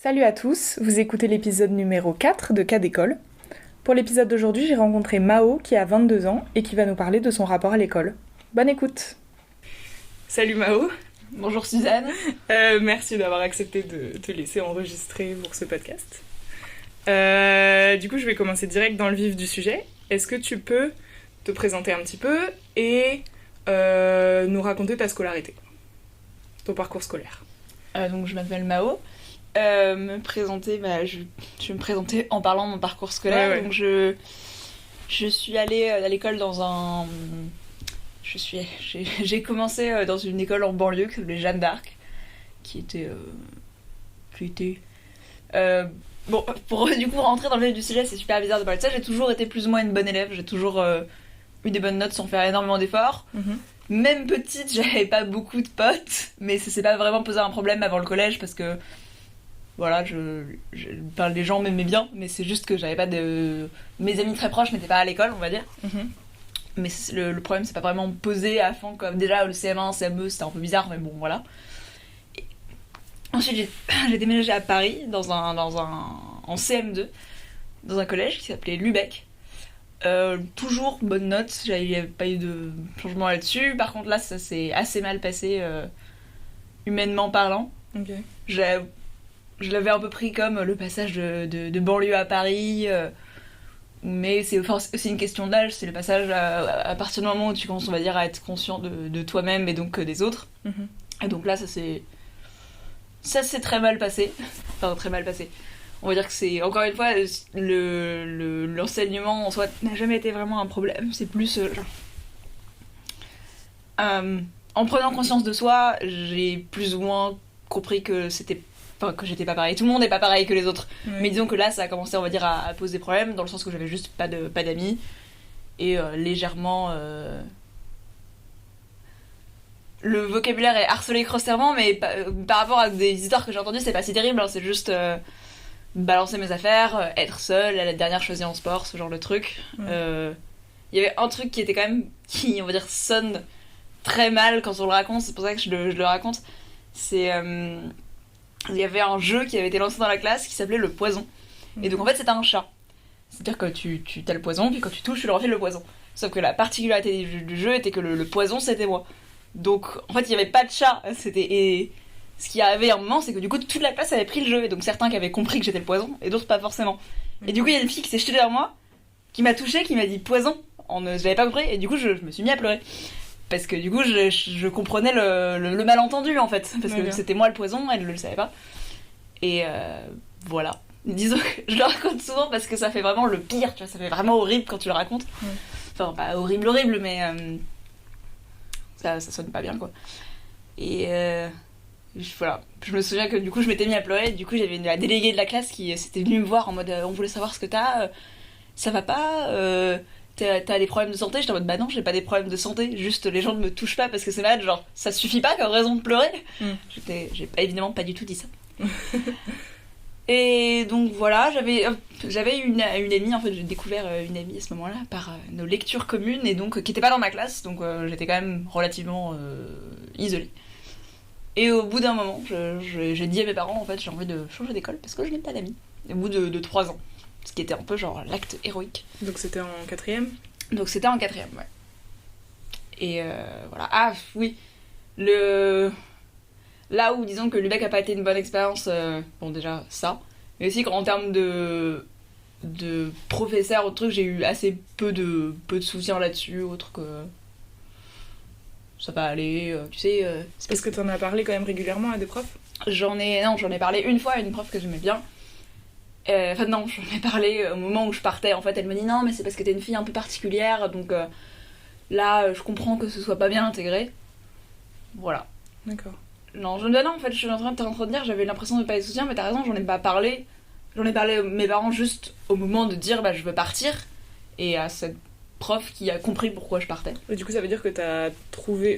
Salut à tous, vous écoutez l'épisode numéro 4 de Cas d'école. Pour l'épisode d'aujourd'hui, j'ai rencontré Mao qui a 22 ans et qui va nous parler de son rapport à l'école. Bonne écoute. Salut Mao. Bonjour Suzanne. Merci d'avoir accepté de te laisser enregistrer pour ce podcast. Du coup, je vais commencer direct dans le vif du sujet. Est-ce que tu peux te présenter un petit peu et nous raconter ta scolarité, ton parcours scolaire? Donc je m'appelle Mao. Me présenter, je vais me présenter en parlant de mon parcours scolaire. Ouais. Donc je suis allée à l'école dans un... J'ai commencé dans une école en banlieue qui s'appelait Jeanne d'Arc, qui était... Bon, pour du coup rentrer dans le vif du sujet, c'est super bizarre de parler de ça. J'ai toujours été plus ou moins une bonne élève. J'ai toujours eu des bonnes notes sans faire énormément d'efforts. Même petite, j'avais pas beaucoup de potes, mais ça s'est pas vraiment posé un problème avant le collège parce que voilà, les gens m'aimaient bien, mais c'est juste que j'avais pas de... Mes amis très proches n'étaient pas à l'école, on va dire. Mais le problème, c'est pas vraiment posé à fond, comme déjà le CM1, CM2, c'était un peu bizarre, mais bon, voilà. Et ensuite, j'ai déménagé à Paris, en CM2, dans un collège qui s'appelait Lubeck. Toujours bonne note, il n'y avait pas eu de changement là-dessus. Par contre, là, ça s'est assez mal passé, humainement parlant. Okay. Je l'avais un peu pris comme le passage de banlieue à Paris, mais c'est aussi une question d'âge, c'est le passage à partir du moment où tu commences, on va dire, à être conscient de toi-même et donc des autres. Et donc là, ça s'est très mal passé. Enfin, très mal passé. On va dire que c'est, encore une fois, l'enseignement en soi n'a jamais été vraiment un problème, c'est plus... en prenant conscience de soi, j'ai plus ou moins compris que j'étais pas pareil. Tout le monde n'est pas pareil que les autres. Mais disons que là, ça a commencé, on va dire, à poser problème, dans le sens que j'avais juste pas d'amis. Et légèrement... Le vocabulaire est harcelé grossièrement, mais par rapport à des histoires que j'ai entendues, c'est pas si terrible. Hein, c'est juste balancer mes affaires, être seule, à la dernière choisie en sport, ce genre de truc. Il y avait un truc qui était quand même... qui, on va dire, sonne très mal quand on le raconte. C'est pour ça que je le raconte. C'est... il y avait un jeu qui avait été lancé dans la classe qui s'appelait le poison. Et donc en fait c'était un chat. C'est-à-dire que tu t'as le poison, puis quand tu touches, tu leur refiles le poison. Sauf que la particularité du jeu était que le poison c'était moi. Donc en fait il n'y avait pas de chat. Et ce qui arrivait à un moment, c'est que du coup toute la classe avait pris le jeu. Et donc certains qui avaient compris que j'étais le poison, et d'autres pas forcément. Et du coup il y a une fille qui s'est jetée derrière moi, qui m'a touchée, qui m'a dit poison. Je l'avais pas compris, et du coup je me suis mis à pleurer. Parce que du coup, je comprenais le malentendu en fait. Parce que c'était moi le poison, elle ne le savait pas. Et voilà. Disons que je le raconte souvent parce que ça fait vraiment le pire, tu vois. Ça fait vraiment horrible quand tu le racontes. Enfin, pas horrible, mais ça sonne pas bien quoi. Et voilà. Je me souviens que du coup, je m'étais mis à pleurer. Du coup, j'avais la déléguée de la classe qui s'était venue me voir en mode on voulait savoir ce que t'as, ça va pas t'as des problèmes de santé? J'étais en mode bah non, j'ai pas des problèmes de santé, juste les gens ne me touchent pas parce que c'est malade, genre ça suffit pas comme raison de pleurer. J'ai évidemment pas du tout dit ça. Et donc voilà, j'avais une amie, en fait j'ai découvert une amie à ce moment-là par nos lectures communes, et donc qui était pas dans ma classe, donc j'étais quand même relativement isolée. Et au bout d'un moment, j'ai dit à mes parents en fait j'ai envie de changer d'école parce que je n'ai pas d'amis. Au bout de 3 ans. Ce qui était un peu genre l'acte héroïque. Donc c'était en 4ème? Donc c'était en 4ème, ouais. Et voilà. Ah oui, là où disons que Lubeck a pas été une bonne expérience, bon déjà ça, mais aussi qu'en termes de professeurs ou de trucs, j'ai eu assez peu de soutien là-dessus, autre que ça va aller, tu sais... Est-ce que t'en as parlé quand même régulièrement à des profs? J'en ai parlé une fois à une prof que j'aimais bien. Enfin non, j'en ai parlé au moment où je partais. En fait, elle me dit non, mais c'est parce que t'es une fille un peu particulière, donc là, je comprends que ce soit pas bien intégré. Voilà. D'accord. Non, en fait, je suis en train de dire, j'avais l'impression de pas être soutien, mais t'as raison, j'en ai pas parlé. J'en ai parlé à mes parents juste au moment de dire bah je veux partir, et à cette prof qui a compris pourquoi je partais. Et du coup, ça veut dire que t'as trouvé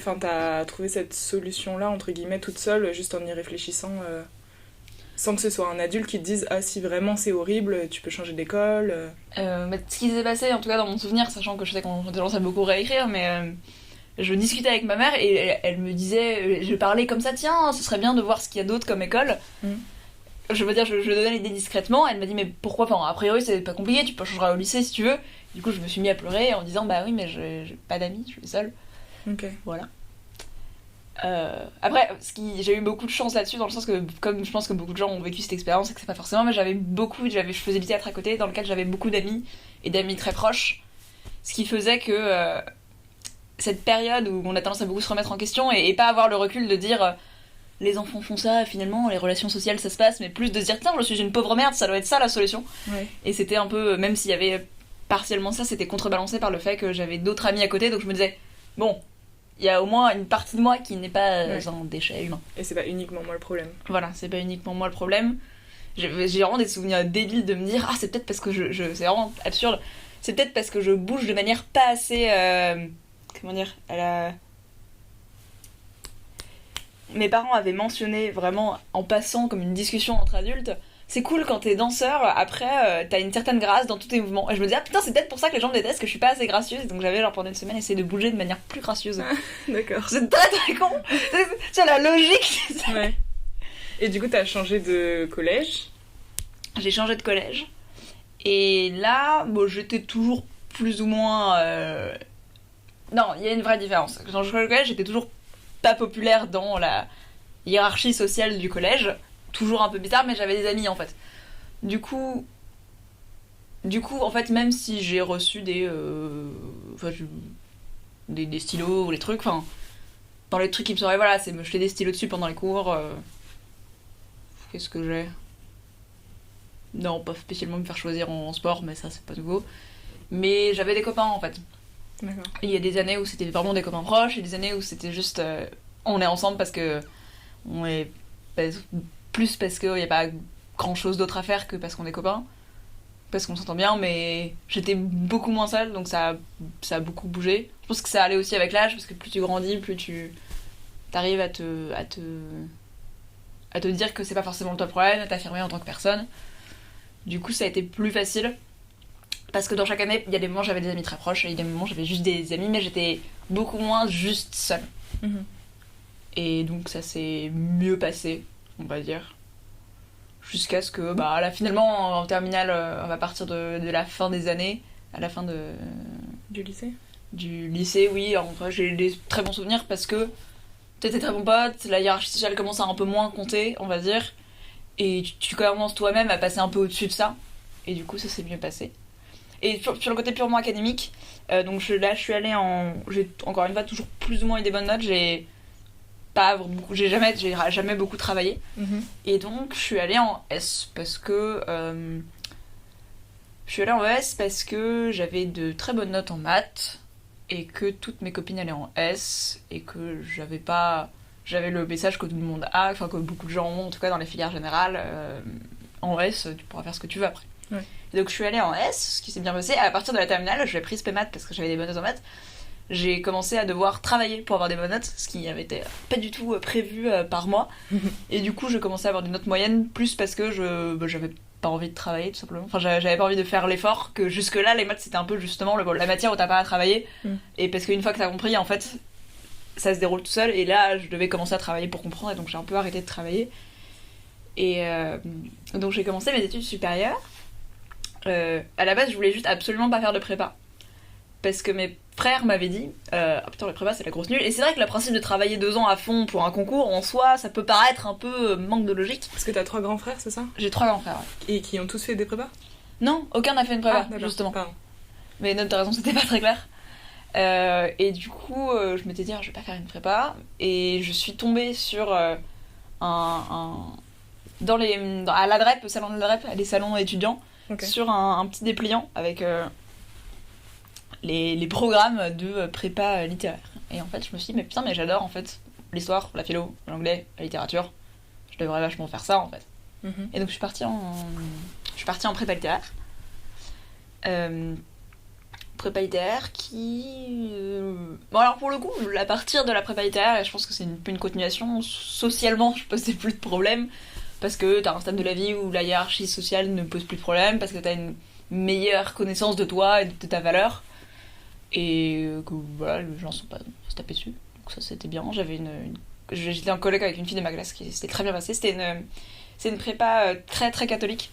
cette solution-là entre guillemets toute seule, juste en y réfléchissant. Sans que ce soit un adulte qui te dise ah si vraiment c'est horrible tu peux changer d'école. Mais ce qui s'est passé en tout cas dans mon souvenir, sachant que je sais qu'on commence à beaucoup réécrire, mais je discutais avec ma mère et elle me disait, je parlais comme ça, tiens ce serait bien de voir ce qu'il y a d'autre comme école. je veux dire, je donnais l'idée discrètement. Elle m'a dit, mais pourquoi? Enfin, a priori, c'est pas compliqué, tu peux changer au lycée si tu veux. Du coup, je me suis mis à pleurer en disant, bah oui, mais j'ai pas d'amis, je suis seule. Ok. Voilà. Après, j'ai eu beaucoup de chance là-dessus, dans le sens que, comme je pense que beaucoup de gens ont vécu cette expérience, et que c'est pas forcément, mais je faisais du théâtre à côté, dans lequel j'avais beaucoup d'amis, et d'amis très proches. Ce qui faisait que cette période où on a tendance à beaucoup se remettre en question, et pas avoir le recul de dire les enfants font ça, finalement, les relations sociales ça se passe, mais plus de se dire tiens, je suis une pauvre merde, ça doit être ça la solution. Ouais. Et c'était un peu, même s'il y avait partiellement ça, c'était contrebalancé par le fait que j'avais d'autres amis à côté, donc je me disais, bon, il y a au moins une partie de moi qui n'est pas un déchet humain. Et c'est pas uniquement moi le problème. Voilà, c'est pas uniquement moi le problème. J'ai vraiment des souvenirs débiles de me dire, ah, c'est peut-être parce que c'est vraiment absurde, c'est peut-être parce que je bouge de manière pas assez. Comment dire, mes parents avaient mentionné vraiment en passant comme une discussion entre adultes. C'est cool quand t'es danseur, après t'as une certaine grâce dans tous tes mouvements. Et je me disais, ah putain, c'est peut-être pour ça que les gens me détestent, que je suis pas assez gracieuse. Donc j'avais, genre, pendant une semaine, essayé de bouger de manière plus gracieuse. D'accord. C'est très très con. C'est la logique. Ouais. Et du coup, t'as changé de collège. J'ai changé de collège. Et là, bon, j'étais toujours plus ou moins. Non, il y a une vraie différence. Quand je changé de collège, j'étais toujours pas populaire dans la hiérarchie sociale du collège. Toujours un peu bizarre, mais j'avais des amis en fait. Du coup, en fait, même si j'ai reçu des stylos ou les trucs, enfin, dans les trucs qui me seraient, voilà, c'est me jeter des stylos dessus pendant les cours. Qu'est-ce que j'ai? Non, pas spécialement me faire choisir en sport, mais ça c'est pas nouveau. Mais j'avais des copains en fait. D'accord. Il y a des années où c'était vraiment des copains proches, et des années où c'était juste on est ensemble parce que on est plus parce qu'il n'y a pas grand chose d'autre à faire que parce qu'on est copains, parce qu'on s'entend bien, mais j'étais beaucoup moins seule, donc ça a beaucoup bougé. Je pense que ça allait aussi avec l'âge, parce que plus tu grandis, plus tu t'arrives à te dire que c'est pas forcément toi le problème, à t'affirmer en tant que personne. Du coup, ça a été plus facile. Parce que dans chaque année, il y a des moments où j'avais des amis très proches, et il y a des moments où j'avais juste des amis, mais j'étais beaucoup moins juste seule. Mhm. Et donc ça s'est mieux passé, on va dire. Jusqu'à ce que, bah là, finalement, en terminale, on va partir de la fin des années, à la fin Du lycée. du lycée, oui. En vrai, j'ai des très bons souvenirs parce que t'étais très bon pote, la hiérarchie sociale commence à un peu moins compter, on va dire. Et tu commences toi-même à passer un peu au-dessus de ça. Et du coup, ça s'est mieux passé. Et sur le côté purement académique, donc là je suis allée j'ai encore une fois toujours plus ou moins eu des bonnes notes, j'ai jamais beaucoup travaillé. Mhm. Et donc je suis allée en S parce que j'avais de très bonnes notes en maths et que toutes mes copines allaient en S et que j'avais le message que tout le monde a, enfin que beaucoup de gens ont en tout cas dans les filières générales, en S tu pourras faire ce que tu veux après. Ouais. Et donc je suis allée en S, ce qui s'est bien passé. À partir de la terminale, j'ai pris spé maths parce que j'avais des bonnes notes en maths. J'ai commencé à devoir travailler pour avoir des bonnes notes, ce qui avait été pas du tout prévu par moi. Et du coup, je commençais à avoir des notes moyennes, plus parce que j'avais pas envie de travailler tout simplement. Enfin, j'avais pas envie de faire l'effort, que jusque-là, les maths c'était un peu justement la matière où t'as pas à travailler. Et parce qu'une fois que t'as compris, en fait, ça se déroule tout seul. Et là, je devais commencer à travailler pour comprendre, et donc j'ai un peu arrêté de travailler. Et donc j'ai commencé mes études supérieures. À la base, je voulais juste absolument pas faire de prépa. Parce que mes frères m'avaient dit ah putain, la prépa c'est la grosse nulle. Et c'est vrai que le principe de travailler 2 ans à fond pour un concours, en soi, ça peut paraître un peu manque de logique. Parce que t'as 3 grands frères, c'est ça? J'ai 3 grands frères, ouais. Et qui ont tous fait des prépas? Non, aucun n'a fait une prépa, justement. Pardon. Mais non, t'as raison, c'était pas très clair. Et du coup, je m'étais dit, je vais pas faire une prépa. Et je suis tombée sur à l'ADREP, au salon de l'ADREP, les salons étudiants. Okay. Sur un petit dépliant avec les programmes de prépa littéraire. Et en fait, je me suis dit, mais putain, mais j'adore en fait l'histoire, la philo, l'anglais, la littérature. Je devrais vachement faire ça en fait. Mm-hmm. Et donc je suis partie en prépa littéraire. Prépa littéraire qui... Bon alors pour le coup, à partir de la prépa littéraire, je pense que c'est une continuation. Socialement, je posais plus de problèmes. Parce que t'as un stade de la vie où la hiérarchie sociale ne pose plus de problème, parce que t'as une meilleure connaissance de toi et de ta valeur, et que voilà, les gens sont pas se taper dessus. Donc ça c'était bien. J'étais en coloc avec une fille de ma classe qui s'était très bien passée. C'était C'est une prépa très très catholique.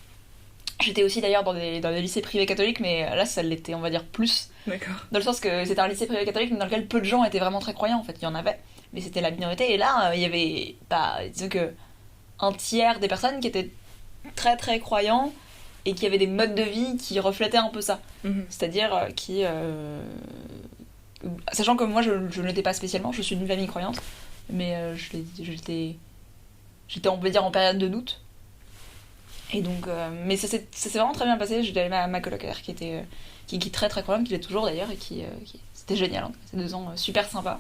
J'étais aussi d'ailleurs dans des lycées privés catholiques, mais là ça l'était, on va dire, plus. D'accord. Dans le sens que c'était un lycée privé catholique, mais dans lequel peu de gens étaient vraiment très croyants, en fait. Il y en avait, mais c'était la minorité. Et là, il y avait, disons que, un tiers des personnes qui étaient très très croyants et qui avaient des modes de vie qui reflétaient un peu ça. C'est-à-dire sachant que moi je ne l'étais pas spécialement, je suis d'une famille croyante, mais j'étais, on peut dire, en période de doute. Et donc, mais ça s'est vraiment très bien passé. J'étais allée à ma colocataire qui est très très croyante, qui l'est toujours d'ailleurs, et c'était génial. Hein. Ces 2 ans super sympas.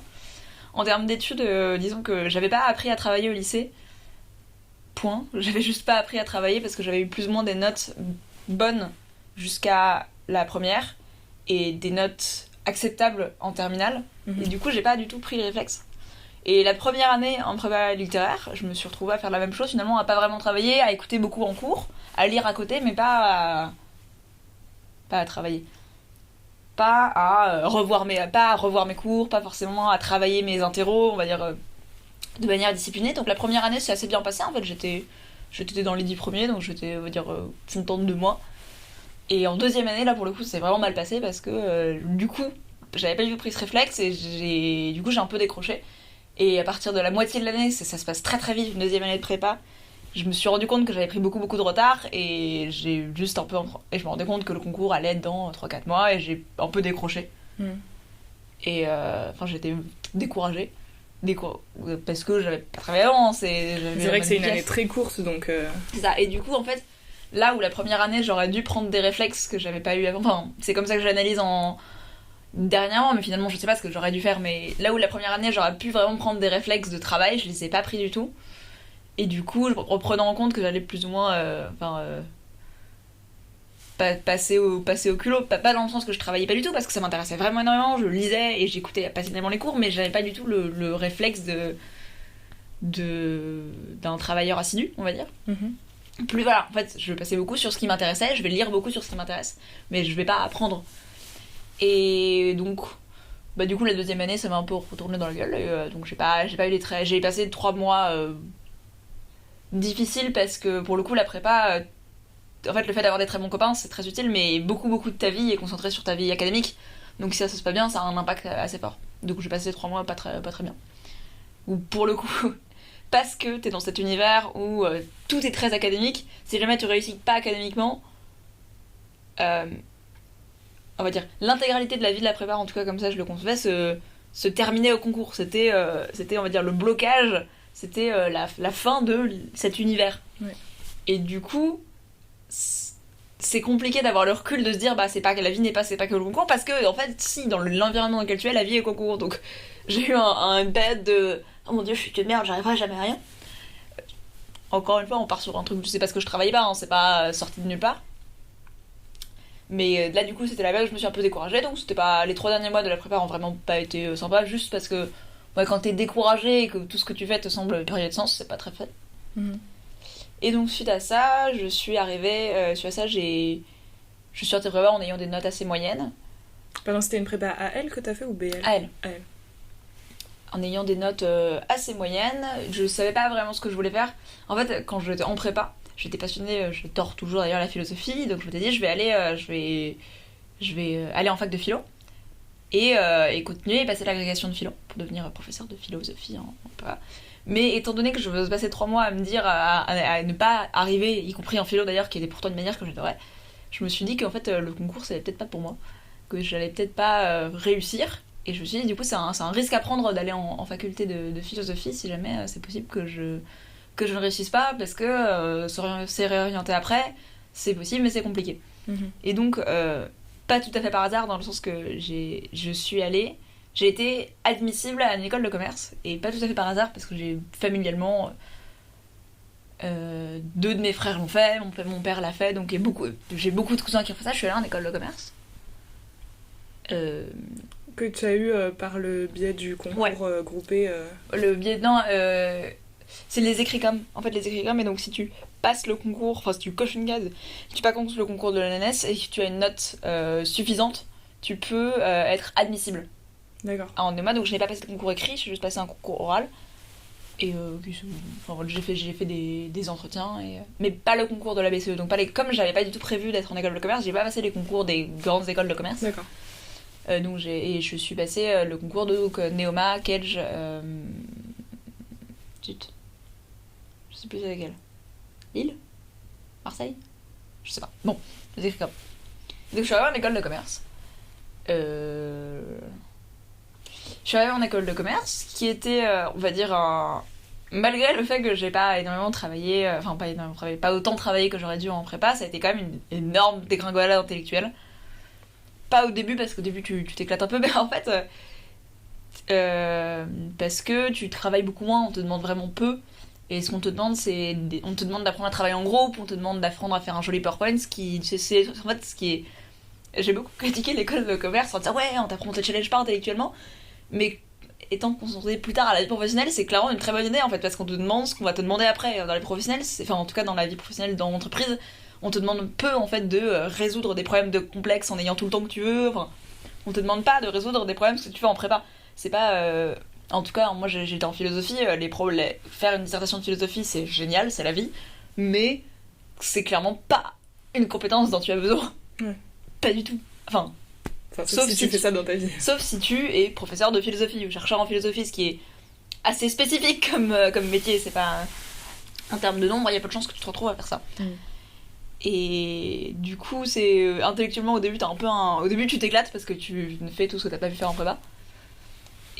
En termes d'études, disons que j'avais pas appris à travailler au lycée. Point. J'avais juste pas appris à travailler parce que j'avais eu plus ou moins des notes bonnes jusqu'à la première et des notes acceptables en terminale. Et du coup, j'ai pas du tout pris le réflexe. Et la première année en prépa littéraire, je me suis retrouvée à faire la même chose finalement, à pas vraiment travailler, à écouter beaucoup en cours, à lire à côté, mais pas à travailler. Pas à revoir mes cours, pas forcément à travailler mes interros, on va dire, de manière disciplinée. Donc la première année, c'est assez bien passé, en fait, j'étais dans les 10 premiers, donc j'étais, on va dire, contente de moi. Et en deuxième année, là, pour le coup, c'est vraiment mal passé, parce que, du coup, j'avais pas du tout pris ce réflexe, et j'ai un peu décroché. Et à partir de la moitié de l'année, ça se passe très très vite, une deuxième année de prépa, je me suis rendu compte que j'avais pris beaucoup beaucoup de retard et j'ai juste un peu... Et je me rendais compte que le concours allait être dans 3-4 mois et j'ai un peu décroché. Et j'étais découragée. Parce que j'avais pas travaillé avant. C'est vrai que c'est une année très courte, donc... C'est ça. Et du coup, en fait, là où la première année, j'aurais dû prendre des réflexes que j'avais pas eu avant. Enfin, c'est comme ça que j'analyse dernièrement, mais finalement je sais pas ce que j'aurais dû faire, mais là où la première année j'aurais pu vraiment prendre des réflexes de travail, je les ai pas pris du tout. Et du coup, reprenant en compte que j'allais plus ou moins passer au culot, pas dans le sens que je travaillais pas du tout, parce que ça m'intéressait vraiment énormément, je lisais et j'écoutais passionnément les cours, mais j'avais pas du tout le réflexe d'un travailleur assidu, on va dire. Plus voilà, en fait, je passais beaucoup sur ce qui m'intéressait, je vais lire beaucoup sur ce qui m'intéresse, mais je vais pas apprendre. Et donc, du coup, la deuxième année, ça m'a un peu retourné dans la gueule. Et, donc, j'ai pas eu les traits. J'ai passé 3 mois difficiles parce que, pour le coup, la prépa, en fait, le fait d'avoir des très bons copains, c'est très utile, mais beaucoup, beaucoup de ta vie est concentrée sur ta vie académique. Donc, si ça se passe pas bien, ça a un impact assez fort. Donc, j'ai passé 3 mois pas très bien. Ou pour le coup, parce que t'es dans cet univers où tout est très académique, si jamais tu réussis pas académiquement, on va dire, l'intégralité de la vie de la prépa, en tout cas comme ça je le concevais, se terminait au concours. C'était, on va dire, le blocage, c'était la fin de cet univers. Ouais. Et du coup, c'est compliqué d'avoir le recul de se dire, c'est pas que la vie c'est pas que le concours, parce que, en fait, si, dans l'environnement dans lequel tu es, la vie est concours. Donc, j'ai eu un bête de, oh mon dieu, je suis que de merde, j'arriverai jamais à rien. Encore une fois, on part sur un truc, c'est parce que je travaillais pas, hein, c'est pas sorti de nulle part. Mais là, du coup, c'était la période où je me suis un peu découragée, donc c'était pas... Les 3 derniers mois de la prépa ont vraiment pas été sympas, juste parce que quand t'es découragée et que tout ce que tu fais te semble privé de sens, c'est pas très fun. Et donc, suite à ça, je suis arrivée... suite à ça, je suis sortie de prépa en ayant des notes assez moyennes. Pardon, c'était une prépa AL que t'as fait ou BL? AL. En ayant des notes assez moyennes, je savais pas vraiment ce que je voulais faire. En fait, quand j'étais en prépa, j'étais passionnée, je dors toujours d'ailleurs la philosophie, donc je m'étais dit je vais aller en fac de philo et continuer et passer l'agrégation de philo pour devenir professeur de philosophie. Mais étant donné que je veux passer 3 mois à me dire à ne pas arriver, y compris en philo d'ailleurs, qui était pourtant une manière que j'adorais, je me suis dit qu'en fait le concours c'était peut-être pas pour moi, que j'allais peut-être pas réussir. Et je me suis dit, du coup, c'est un risque à prendre d'aller en faculté de philosophie si jamais c'est possible que je ne réussisse pas, parce que se réorienter après, c'est possible, mais c'est compliqué. Et donc, pas tout à fait par hasard, dans le sens que j'ai été admissible à une école de commerce, et pas tout à fait par hasard, parce que j'ai familialement... 2 de mes frères l'ont fait, mon père l'a fait, donc j'ai beaucoup de cousins qui ont fait ça. Je suis allée en école de commerce. Que tu as eu par le biais du concours groupé Le biais... Non, c'est les écrits-com. En fait, les écrits-com, et donc si tu passes le concours, enfin si tu coches une case, si tu passes le concours de l'ENS et que tu as une note suffisante, tu peux être admissible. D'accord. En EMA, donc je n'ai pas passé le concours écrit, j'ai juste passé un concours oral. Et enfin, j'ai fait des entretiens, mais pas le concours de la BCE. Donc comme j'avais pas du tout prévu d'être en école de commerce, j'ai pas passé les concours des grandes écoles de commerce. D'accord. Donc je suis passé le concours de Neoma, Kedge, zut. Je sais plus c'est laquelle. Lille, Marseille, je sais pas. Bon, c'est écrit comme. Donc je suis arrivée en école de commerce. Je suis arrivée en école de commerce, qui était, on va dire, malgré le fait que j'ai pas énormément travaillé, enfin pas énormément travaillé, pas autant travaillé que j'aurais dû en prépa, ça a été quand même une énorme dégringolade intellectuelle. Pas au début, parce qu'au début tu t'éclates un peu, mais en fait, parce que tu travailles beaucoup moins, on te demande vraiment peu. Et ce qu'on te demande, on te demande d'apprendre à travailler en groupe, on te demande d'apprendre à faire un joli PowerPoint, c'est en fait ce qui est... J'ai beaucoup critiqué l'école de commerce en disant ouais, on t'apprend, on te challenge pas intellectuellement, mais étant concentré plus tard à la vie professionnelle, c'est clairement une très bonne idée en fait, parce qu'on te demande ce qu'on va te demander après dans les professionnels, enfin en tout cas dans la vie professionnelle, dans l'entreprise, on te demande peu en fait de résoudre des problèmes complexes en ayant tout le temps que tu veux, enfin on te demande pas de résoudre des problèmes que tu fais en prépa, c'est pas... En tout cas, moi j'étais en philosophie, faire une dissertation de philosophie c'est génial, c'est la vie, mais c'est clairement pas une compétence dont tu as besoin. Ouais. Pas du tout. Enfin, sauf si tu fais ça dans ta vie. Sauf si tu es professeur de philosophie ou chercheur en philosophie, ce qui est assez spécifique comme métier, c'est pas... En termes de nombre, il y a peu de chances que tu te retrouves à faire ça. Et du coup, c'est intellectuellement au début, au début tu t'éclates parce que tu fais tout ce que t'as pas pu faire en prépa.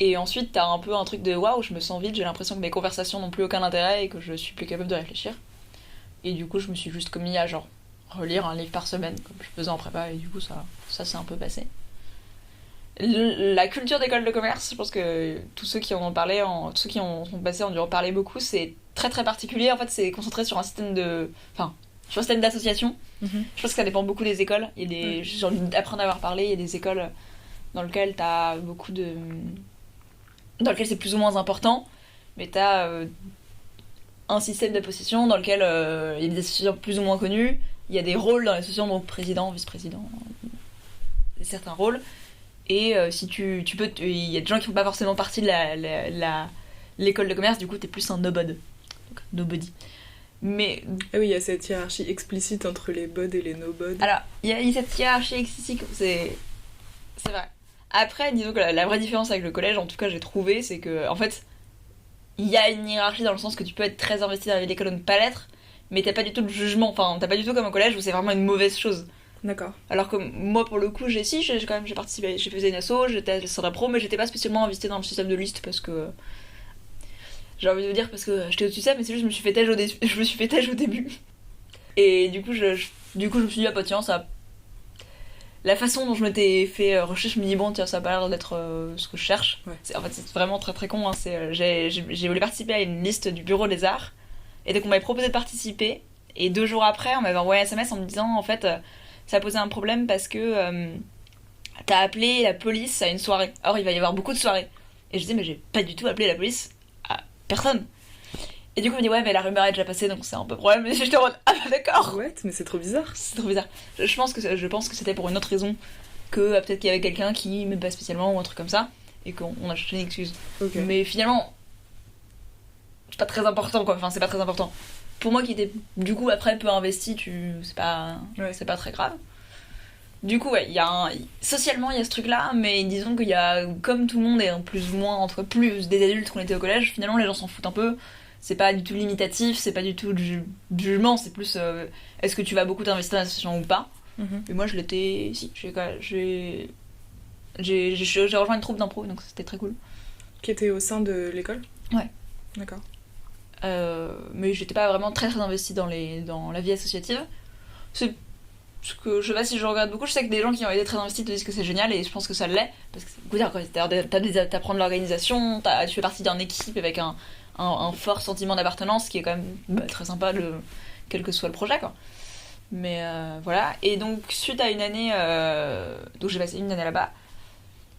Et ensuite, t'as un peu un truc de waouh, je me sens vide, j'ai l'impression que mes conversations n'ont plus aucun intérêt et que je suis plus capable de réfléchir. Et du coup, je me suis juste commis à genre relire un livre par semaine, comme je faisais en prépa, et du coup, ça s'est un peu passé. La culture d'école de commerce, je pense que tous ceux qui en ont parlé, tous ceux qui en sont passés ont dû en parler beaucoup, c'est très très particulier. En fait, c'est concentré sur un système sur un système d'association. Je pense que ça dépend beaucoup des écoles. Il y a des, genre, après en avoir parlé, il y a des écoles dans lesquelles t'as beaucoup de... dans lequel c'est plus ou moins important, mais t'as un système d'association dans lequel il y a des associations plus ou moins connues, il y a des rôles dans l'association, donc président, vice-président, certains rôles, et si tu peux, il y a des gens qui font pas forcément partie de l'école de commerce, du coup t'es plus un nobody. Mais... Ah oui, il y a cette hiérarchie explicite entre les bods et les no-bods. Alors, il y a cette hiérarchie explicite, c'est vrai. Après, disons que la vraie différence avec le collège, en tout cas j'ai trouvé, c'est que en fait, il y a une hiérarchie dans le sens que tu peux être très investi dans la vie d'école ou ne pas l'être, mais t'as pas du tout de jugement, enfin t'as pas du tout comme au collège où c'est vraiment une mauvaise chose. D'accord. Alors que moi pour le coup j'ai participé, j'ai fait une asso, j'étais à la pro, mais j'étais pas spécialement investi dans le système de liste parce que... J'ai envie de vous dire parce que j'étais au-dessus de ça, mais c'est juste que je me suis fait têche au début. Et du coup je me suis dit ah bah tiens ça... La façon dont je m'étais fait recherche, je me dis bon tiens ça a pas l'air d'être ce que je cherche. Ouais. En fait c'est vraiment très très con, hein. J'ai voulu participer à une liste du bureau des arts, et donc on m'avait proposé de participer, et 2 jours après on m'avait envoyé un SMS en me disant en fait ça posait un problème parce que t'as appelé la police à une soirée. Or il va y avoir beaucoup de soirées. Et je disais mais j'ai pas du tout appelé la police à personne. Et du coup, il me dit ouais, mais la rumeur est déjà passée, donc c'est un peu problème. Et j'étais en mode ah bah d'accord. Ouais, mais c'est trop bizarre. C'est trop bizarre. Je pense que c'était pour une autre raison, que peut-être qu'il y avait quelqu'un qui m'aimait pas spécialement ou un truc comme ça, et qu'on a cherché une excuse. Okay. Mais finalement, c'est pas très important quoi. Enfin, c'est pas très important. Pour moi qui était du coup après peu investi, c'est pas très grave. Du coup, ouais, socialement il y a ce truc-là, mais disons qu'il y a, comme tout le monde est plus ou moins, entre plus des adultes qu'on était au collège, finalement les gens s'en foutent un peu. C'est pas du tout limitatif, c'est pas du tout du jugement, c'est plus est-ce que tu vas beaucoup t'investir dans l'association ou pas. Et moi je l'étais, si, j'ai rejoint une troupe d'impro, donc c'était très cool. Qui était au sein de l'école ? Ouais. D'accord. Mais j'étais pas vraiment très très investie dans la vie associative. C'est ce que je sais pas si je regarde beaucoup, je sais que des gens qui ont été très investis te disent que c'est génial, et je pense que ça l'est, parce que t'apprends de l'organisation, tu fais partie d'une équipe avec un fort sentiment d'appartenance qui est quand même très sympa, quel que soit le projet quoi. Mais voilà, et donc suite à une année donc j'ai passé une année là-bas,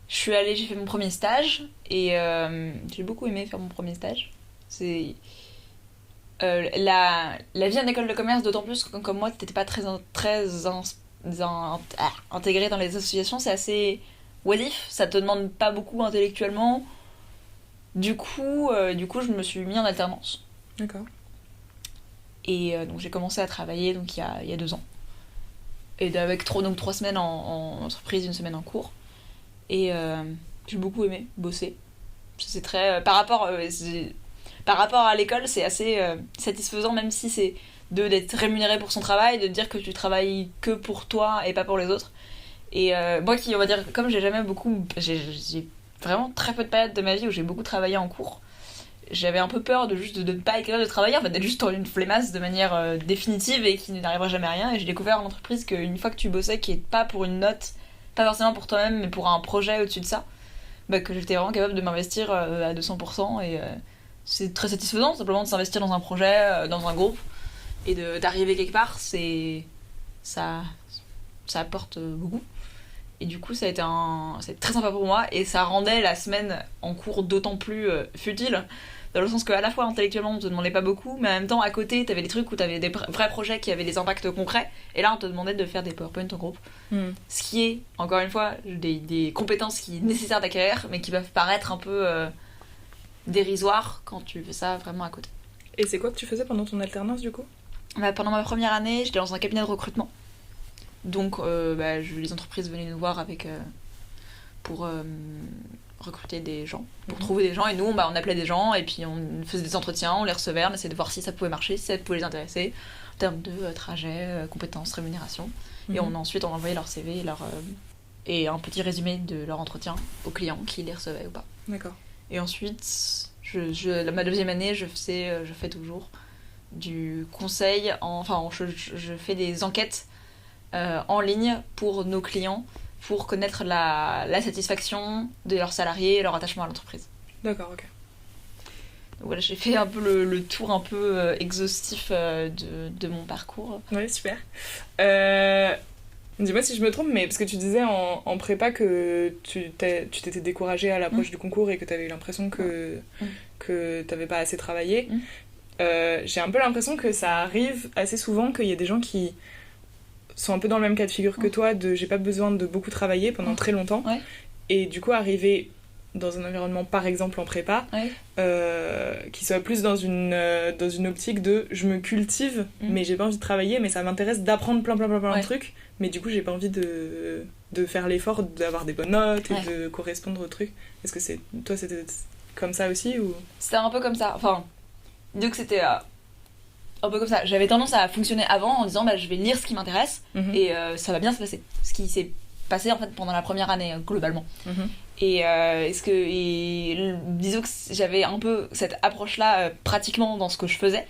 j'ai fait mon premier stage, et j'ai beaucoup aimé faire mon premier stage. C'est la vie en école de commerce, d'autant plus que comme moi t'étais pas très intégré dans les associations, c'est assez oisif, ça te demande pas beaucoup intellectuellement. Du coup, je me suis mis en alternance. D'accord. Et donc j'ai commencé à travailler donc, il y a 2 ans. Et avec 3 semaines en entreprise, 1 semaine en cours. Et j'ai beaucoup aimé bosser. C'est très... par rapport à l'école, c'est assez satisfaisant, même si c'est d'être rémunéré pour son travail, de dire que tu travailles que pour toi et pas pour les autres. Et moi qui, on va dire, comme j'ai vraiment très peu de périodes de ma vie où j'ai beaucoup travaillé en cours, j'avais un peu peur de juste de ne pas être capable de travailler, en fait, d'être juste une flemmasse de manière définitive et qui n'arrivera jamais à rien. Et j'ai découvert en entreprise qu'une fois que tu bossais, qui est pas pour une note, pas forcément pour toi-même, mais pour un projet au-dessus de ça, bah, que j'étais vraiment capable de m'investir à 200%. Et c'est très satisfaisant, simplement de s'investir dans un projet, dans un groupe, et d'arriver quelque part, ça apporte beaucoup. Et du coup, c'est très sympa pour moi, et ça rendait la semaine en cours d'autant plus futile, dans le sens qu'à la fois intellectuellement on te demandait pas beaucoup, mais en même temps à côté t'avais des trucs où t'avais des vrais projets qui avaient des impacts concrets, et là on te demandait de faire des PowerPoint en groupe. Ce qui est, encore une fois, des compétences qui sont nécessaires d'acquérir, mais qui peuvent paraître un peu dérisoires quand tu fais ça vraiment à côté. Et c'est quoi que tu faisais pendant ton alternance du coup ? Pendant ma première année, j'étais dans un cabinet de recrutement. Donc les entreprises venaient nous voir pour recruter des gens, pour trouver des gens, et nous on appelait des gens et puis on faisait des entretiens, on les recevait, on essayait de voir si ça pouvait marcher, si ça pouvait les intéresser en termes de trajet, compétences, rémunération, et ensuite on envoyait leur CV et un petit résumé de leur entretien aux clients qui les recevaient ou pas. D'accord. Et ensuite ma 2e année je fais toujours du conseil, je fais des enquêtes en ligne pour nos clients, pour connaître la satisfaction de leurs salariés et leur attachement à l'entreprise. D'accord, ok. Donc voilà, j'ai fait un peu le tour un peu exhaustif de mon parcours. Ouais, super. Dis-moi si je me trompe, mais parce que tu disais en prépa que tu t'étais découragée à l'approche du concours et que tu avais eu l'impression que tu n'avais pas assez travaillé. J'ai un peu l'impression que ça arrive assez souvent qu'il y a des gens qui sont un peu dans le même cas de figure que toi, de j'ai pas besoin de beaucoup travailler pendant très longtemps, et du coup arriver dans un environnement par exemple en prépa, qui soit plus dans une optique de je me cultive, mais j'ai pas envie de travailler, mais ça m'intéresse d'apprendre plein de trucs, mais du coup j'ai pas envie de faire l'effort d'avoir des bonnes notes et de correspondre au truc. Est-ce que toi c'était comme ça aussi ou... C'était un peu comme ça, enfin disons que c'était un peu comme ça. J'avais tendance à fonctionner avant en disant je vais lire ce qui m'intéresse et ça va bien se passer. Ce qui s'est passé en fait pendant la première année globalement. Et disons que j'avais un peu cette approche-là pratiquement dans ce que je faisais.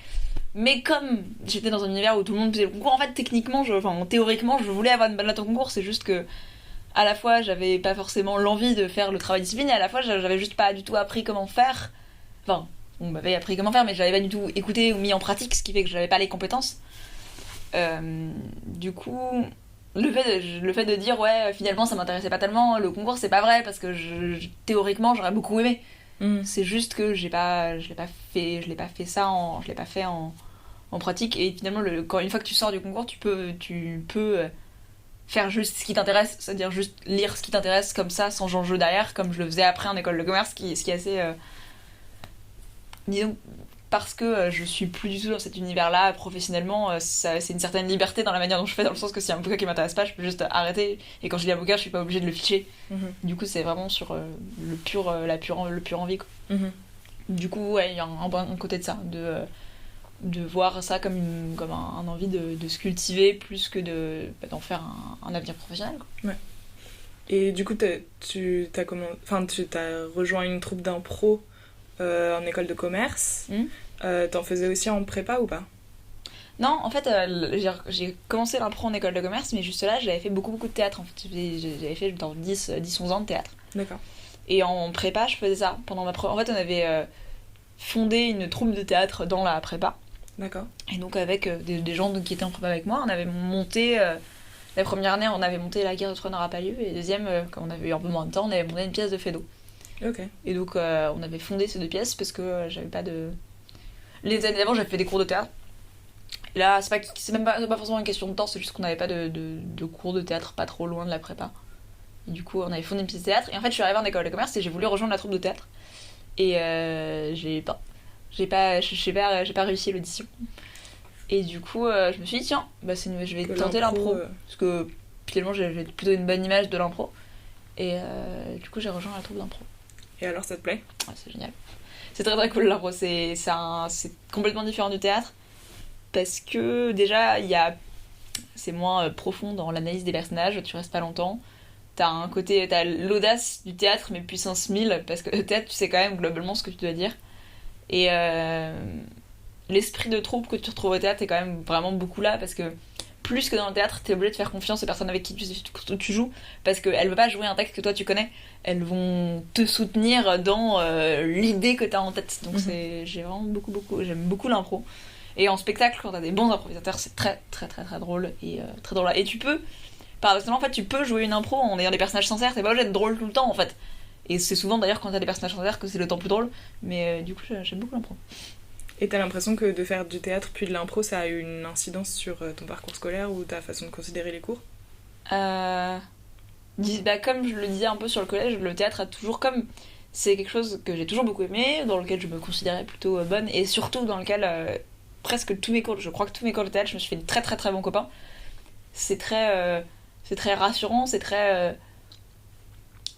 Mais comme j'étais dans un univers où tout le monde faisait le concours, en fait théoriquement je voulais avoir une bonne note au concours, c'est juste que à la fois j'avais pas forcément l'envie de faire le travail discipline et à la fois j'avais juste pas du tout appris comment faire. Enfin, on m'avait appris comment faire, mais je l'avais pas du tout écouté ou mis en pratique, ce qui fait que j'avais pas les compétences. Du coup, le fait de dire finalement ça m'intéressait pas tellement, le concours c'est pas vrai parce que théoriquement j'aurais beaucoup aimé. C'est juste que je l'ai pas fait en pratique, et finalement une fois que tu sors du concours, tu peux faire juste ce qui t'intéresse, c'est-à-dire juste lire ce qui t'intéresse comme ça sans enjeu derrière, comme je le faisais après en école de commerce, ce qui est assez disons, parce que je suis plus du tout dans cet univers-là professionnellement, c'est une certaine liberté dans la manière dont je fais, dans le sens que si y a un bouquin qui m'intéresse pas, je peux juste arrêter, et quand je lis un bouquin, je suis pas obligée de le ficher. Du coup, c'est vraiment sur le pur envie, quoi. Du coup, il y a un côté de ça, de voir ça comme un envie de se cultiver plus que d'en faire un avenir professionnel, quoi. Ouais. Et du coup, tu t'as rejoint une troupe d'impro en école de commerce. T'en faisais aussi en prépa ou pas ? Non, en fait, j'ai commencé l'impro en école de commerce, mais juste là, j'avais fait beaucoup de théâtre. En fait. J'avais fait dans 10-11 ans de théâtre. D'accord. Et en prépa, je faisais ça. En fait, on avait fondé une troupe de théâtre dans la prépa. D'accord. Et donc, avec des gens qui étaient en prépa avec moi, on avait monté... la première année, on avait monté La guerre de Troie n'aura pas lieu. Et la deuxième, quand on avait eu un peu moins de temps, on avait monté une pièce de Feydeau. Ok. Et donc, on avait fondé ces 2 pièces parce que j'avais pas de... Les années d'avant, j'avais fait des cours de théâtre. Et là, c'est même pas forcément une question de temps, c'est juste qu'on n'avait pas de cours de théâtre pas trop loin de la prépa. Et du coup, on avait fondé une pièce de théâtre. Et en fait, je suis arrivée en école de commerce et j'ai voulu rejoindre la troupe de théâtre. Et j'ai pas réussi l'audition. Et du coup, je me suis dit, tiens, bah je vais tenter l'impro. Parce que finalement, j'ai plutôt une bonne image de l'impro. Et du coup, j'ai rejoint la troupe d'impro. Et alors, ça te plaît ? Ouais, c'est génial. C'est très très cool l'impro. C'est complètement différent du théâtre. Parce que déjà, c'est moins profond dans l'analyse des personnages. Tu restes pas longtemps. T'as l'audace du théâtre, mais puissance 1000. Parce que le théâtre, tu sais quand même globalement ce que tu dois dire. Et l'esprit de troupe que tu retrouves au théâtre est quand même vraiment beaucoup là, parce que plus que dans le théâtre, t'es obligé de faire confiance aux personnes avec qui tu joues, parce qu'elles ne veulent pas jouer un texte que toi tu connais, elles vont te soutenir dans l'idée que t'as en tête. Donc j'aime beaucoup l'impro. Et en spectacle, quand t'as des bons improvisateurs, c'est très très très très drôle et très drôle. Et paradoxalement, en fait, tu peux jouer une impro en ayant des personnages sincères, t'es pas obligé d'être drôle tout le temps en fait. Et c'est souvent d'ailleurs quand t'as des personnages sincères que c'est le temps plus drôle, mais du coup j'aime beaucoup l'impro. Et t'as l'impression que de faire du théâtre puis de l'impro, ça a eu une incidence sur ton parcours scolaire ou ta façon de considérer les cours ? Comme je le disais un peu sur le collège, le théâtre a toujours c'est quelque chose que j'ai toujours beaucoup aimé, dans lequel je me considérais plutôt bonne, et surtout dans lequel presque tous mes cours, je crois que tous mes cours de théâtre, je me suis fait de très très très bons copains. C'est très rassurant, c'est très...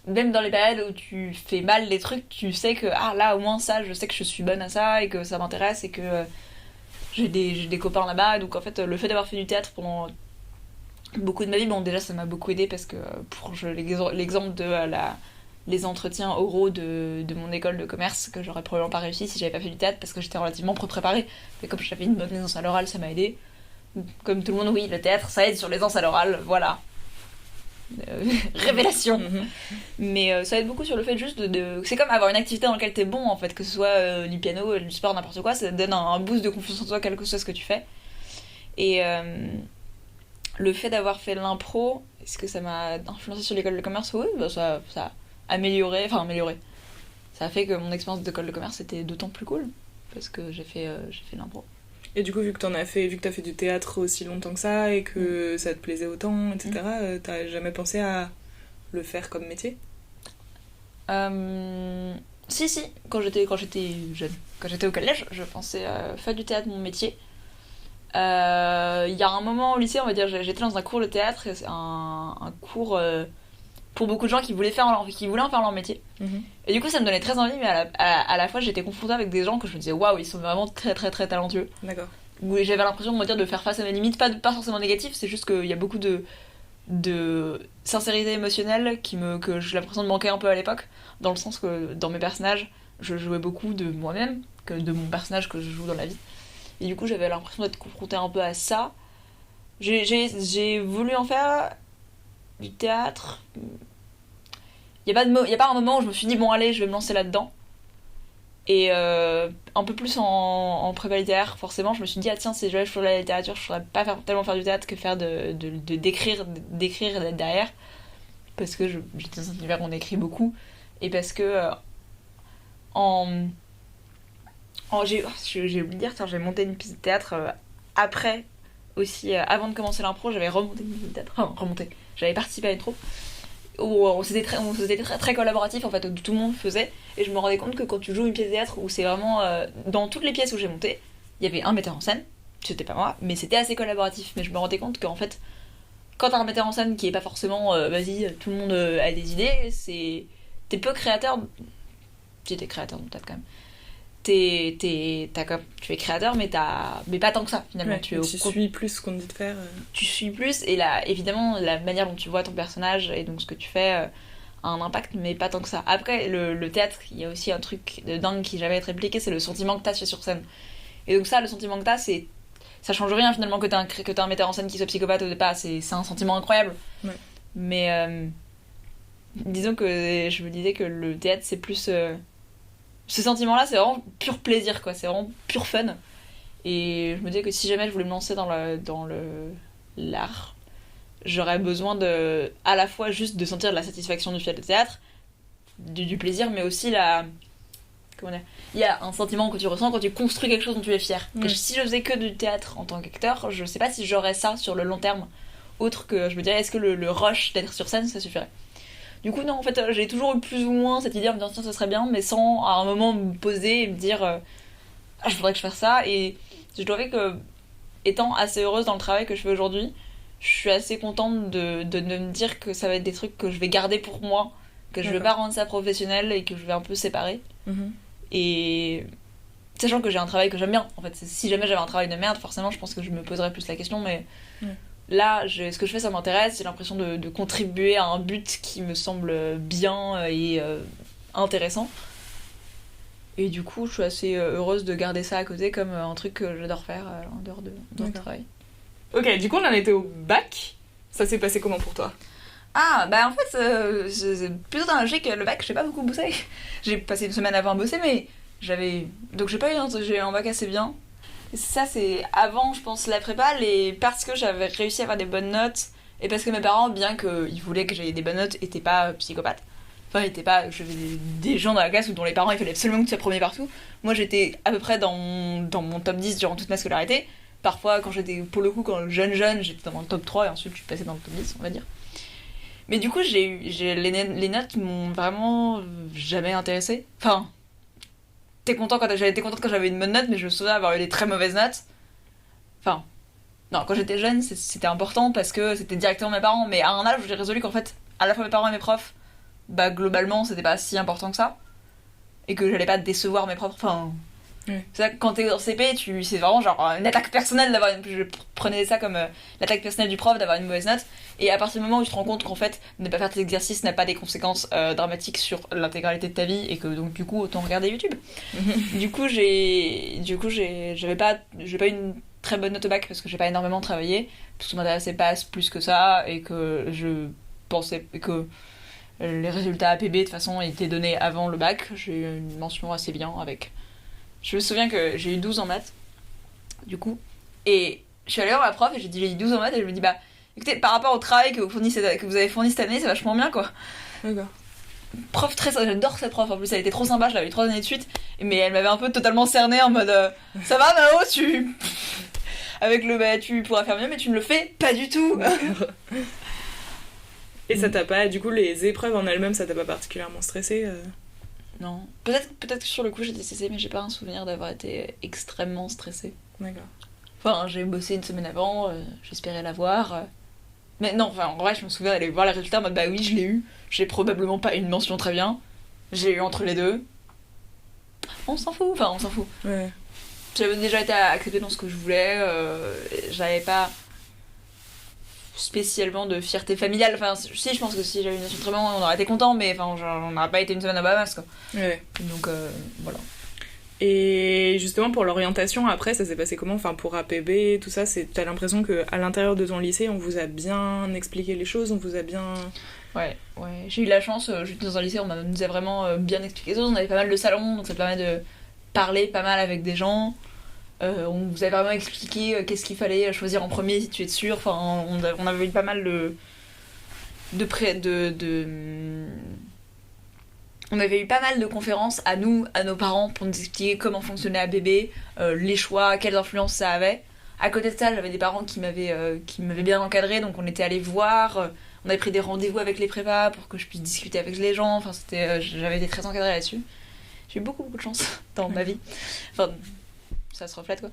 même dans les périodes où tu fais mal les trucs, tu sais que là au moins ça, je sais que je suis bonne à ça et que ça m'intéresse et que j'ai des copains là-bas. Donc en fait, le fait d'avoir fait du théâtre pendant beaucoup de ma vie, bon déjà ça m'a beaucoup aidé, parce que pour l'exemple de les entretiens oraux de mon école de commerce, que j'aurais probablement pas réussi si j'avais pas fait du théâtre, parce que j'étais relativement préparée. Mais comme j'avais une bonne aisance à l'oral, ça m'a aidé. Comme tout le monde, oui, le théâtre ça aide sur l'aisance à l'oral, voilà. Révélation. Mais ça aide beaucoup sur le fait juste de... C'est comme avoir une activité dans laquelle t'es bon en fait, que ce soit du piano, du sport, n'importe quoi, ça te donne un boost de confiance en toi, quel que soit ce que tu fais. Et le fait d'avoir fait l'impro, est-ce que ça m'a influencé sur l'école de commerce ? Oui, ça a amélioré. Ça a fait que mon expérience d'école de commerce était d'autant plus cool, parce que j'ai fait l'impro. Et du coup, vu que t'as fait du théâtre aussi longtemps que ça et que ça te plaisait autant, etc., t'as jamais pensé à le faire comme métier ? Si, quand j'étais jeune. Quand j'étais au collège, je pensais faire du théâtre mon métier. Il y a un moment au lycée, on va dire, j'étais dans un cours de théâtre, un cours pour beaucoup de gens qui voulaient en faire leur métier. Et du coup, ça me donnait très envie, mais à la fois, j'étais confrontée avec des gens que je me disais, waouh, ils sont vraiment très très très talentueux. D'accord. Où j'avais l'impression, on va dire, de faire face à mes limites, pas forcément négatives, c'est juste qu'il y a beaucoup de sincérité émotionnelle que j'ai l'impression de manquer un peu à l'époque, dans le sens que dans mes personnages, je jouais beaucoup de moi-même, que de mon personnage que je joue dans la vie. Et du coup, j'avais l'impression d'être confrontée un peu à ça. J'ai voulu en faire du théâtre. Il n'y a pas un moment où je me suis dit, bon, allez, je vais me lancer là-dedans. Et un peu plus en prépa littéraire, forcément, je me suis dit, tiens, si je fais de la littérature, je ne saurais pas tellement faire du théâtre que faire d'écrire derrière. Parce que j'étais dans un univers où on écrit beaucoup. Et parce que j'ai oublié de dire, j'ai monté une pièce de théâtre après aussi, avant de commencer l'impro, j'avais remonté une pièce de théâtre. Enfin, j'avais participé à une troupe où c'était très, très collaboratif en fait, où tout le monde faisait. Et je me rendais compte que quand tu joues une pièce de théâtre où c'est vraiment. Dans toutes les pièces où j'ai monté, il y avait un metteur en scène, c'était pas moi, mais c'était assez collaboratif. Mais je me rendais compte qu'en fait, quand t'as un metteur en scène qui est pas forcément vas-y, tout le monde a des idées, t'es peu créateur. J'étais créateur dans le théâtre quand même. Tu es créateur, mais pas tant que ça finalement. Ouais, tu suis plus ce qu'on te dit de faire. Tu suis plus, et là, évidemment, la manière dont tu vois ton personnage et donc ce que tu fais a un impact, mais pas tant que ça. Après, le théâtre, il y a aussi un truc de dingue qui jamais été répliqué, c'est le sentiment que t'as sur scène. Et donc, ça, le sentiment que t'as, ça change rien finalement que t'as un metteur en scène qui soit psychopathe ou pas, c'est un sentiment incroyable. Ouais. Mais disons que je me disais que le théâtre, c'est plus. Ce sentiment-là, c'est vraiment pur plaisir, quoi. C'est vraiment pur fun. Et je me disais que si jamais je voulais me lancer dans l'art, j'aurais besoin à la fois juste de sentir de la satisfaction du fait de théâtre, du plaisir, mais aussi comment dire, il y a un sentiment que tu ressens quand tu construis quelque chose dont tu es fier. Et si je faisais que du théâtre en tant qu'acteur, je sais pas si j'aurais ça sur le long terme, autre que je me dirais, est-ce que le rush d'être sur scène, ça suffirait ? Du coup, non, en fait, j'ai toujours eu plus ou moins cette idée de me dire, tiens, ça serait bien, mais sans à un moment me poser et me dire, je voudrais que je fasse ça. Et je dois avouer que, étant assez heureuse dans le travail que je fais aujourd'hui, je suis assez contente de me dire que ça va être des trucs que je vais garder pour moi, que je vais pas rendre ça professionnel et que je vais un peu séparer. Et sachant que j'ai un travail que j'aime bien, en fait, si jamais j'avais un travail de merde, forcément, je pense que je me poserais plus la question, mais là, ce que je fais, ça m'intéresse, j'ai l'impression de contribuer à un but qui me semble bien et intéressant. Et du coup, je suis assez heureuse de garder ça à côté comme un truc que j'adore faire en dehors de mon travail. Ok, du coup, on en était au bac. Ça s'est passé comment pour toi? Ah, bah en fait, c'est plutôt dans la logique que le bac, j'ai pas beaucoup bossé. J'ai passé une semaine avant à bosser, mais donc j'ai eu un bac assez bien. Et ça, c'est avant, je pense, la prépa, parce que j'avais réussi à avoir des bonnes notes, et parce que mes parents, bien qu'ils voulaient que j'aie des bonnes notes, étaient pas psychopathes. Enfin, étaient pas. J'avais des gens dans la classe dont les parents, il fallait absolument que tu sois premier partout. Moi, j'étais à peu près dans mon top 10 durant toute ma scolarité. Parfois, quand quand jeune, j'étais dans le top 3, et ensuite, je suis passée dans le top 10, on va dire. Mais du coup, les notes m'ont vraiment jamais intéressée. Enfin, j'avais été contente quand j'avais une bonne note, mais je me souviens avoir eu des très mauvaises notes. Enfin, non, quand j'étais jeune, c'était important parce que c'était directement mes parents, mais à un âge où j'ai résolu qu'en fait, à la fois mes parents et mes profs, bah globalement, c'était pas si important que ça. Et que j'allais pas décevoir mes profs. Enfin, c'est ça, quand t'es en CP, c'est vraiment genre une attaque personnelle je prenais ça comme l'attaque personnelle du prof d'avoir une mauvaise note. Et à partir du moment où tu te rends compte qu'en fait, ne pas faire tes exercices n'a pas des conséquences dramatiques sur l'intégralité de ta vie et que donc du coup, autant regarder YouTube. Du coup, j'ai pas une très bonne note au bac parce que j'ai pas énormément travaillé, parce que ça m'intéressait pas plus que ça et que je pensais que les résultats APB de toute façon étaient donnés avant le bac. J'ai eu une mention assez bien avec. Je me souviens que j'ai eu 12 en maths, du coup, et je suis allée voir ma prof et j'ai dit j'ai eu 12 en maths et je me dis bah écoutez, par rapport au travail que vous avez fourni cette année, c'est vachement bien quoi. D'accord. Prof très sympa, j'adore cette prof en plus, elle était trop sympa, je l'avais eu 3 années de suite, mais elle m'avait un peu totalement cernée en mode ça va Mao, avec tu pourras faire mieux mais tu ne le fais pas du tout. Et ça t'a pas, du coup, les épreuves en elles-mêmes, ça t'a pas particulièrement stressé Non. Peut-être que sur le coup j'étais stressée, mais j'ai pas un souvenir d'avoir été extrêmement stressée. D'accord. Enfin, j'ai bossé une semaine avant, j'espérais l'avoir. Mais non, enfin, en vrai, je me souviens d'aller voir les résultats en mode bah oui, je l'ai eu. J'ai probablement pas une mention très bien. J'ai eu entre les deux. On s'en fout. Ouais. J'avais déjà été acceptée dans ce que je voulais. J'avais pas spécialement de fierté familiale. Enfin, si, je pense que si j'avais une mention très bien, on aurait été content, mais enfin, on n'aurait pas été une semaine à Bahamas, quoi. Ouais. Donc, voilà. Et justement, pour l'orientation, après, ça s'est passé comment? Enfin, pour APB, tout ça, t'as l'impression qu'à l'intérieur de ton lycée, on vous a bien expliqué les choses, on vous a bien... Ouais. J'ai eu la chance, j'étais dans un lycée, nous a vraiment bien expliqué les choses, on avait pas mal de salons, donc ça permet de parler pas mal avec des gens. On vous avait vraiment expliqué qu'est-ce qu'il fallait choisir en premier si tu es sûr. Enfin, on avait eu pas mal on avait eu pas mal de conférences à nos parents, pour nous expliquer comment fonctionnait ABB, les choix, quelles influences ça avait. À côté de ça, j'avais des parents qui m'avaient bien encadré, donc on était allés voir. On avait pris des rendez-vous avec les prépas pour que je puisse discuter avec les gens. Enfin, j'avais été très encadrée là-dessus. J'ai eu beaucoup de chance dans ma vie. Enfin, ça se reflète quoi.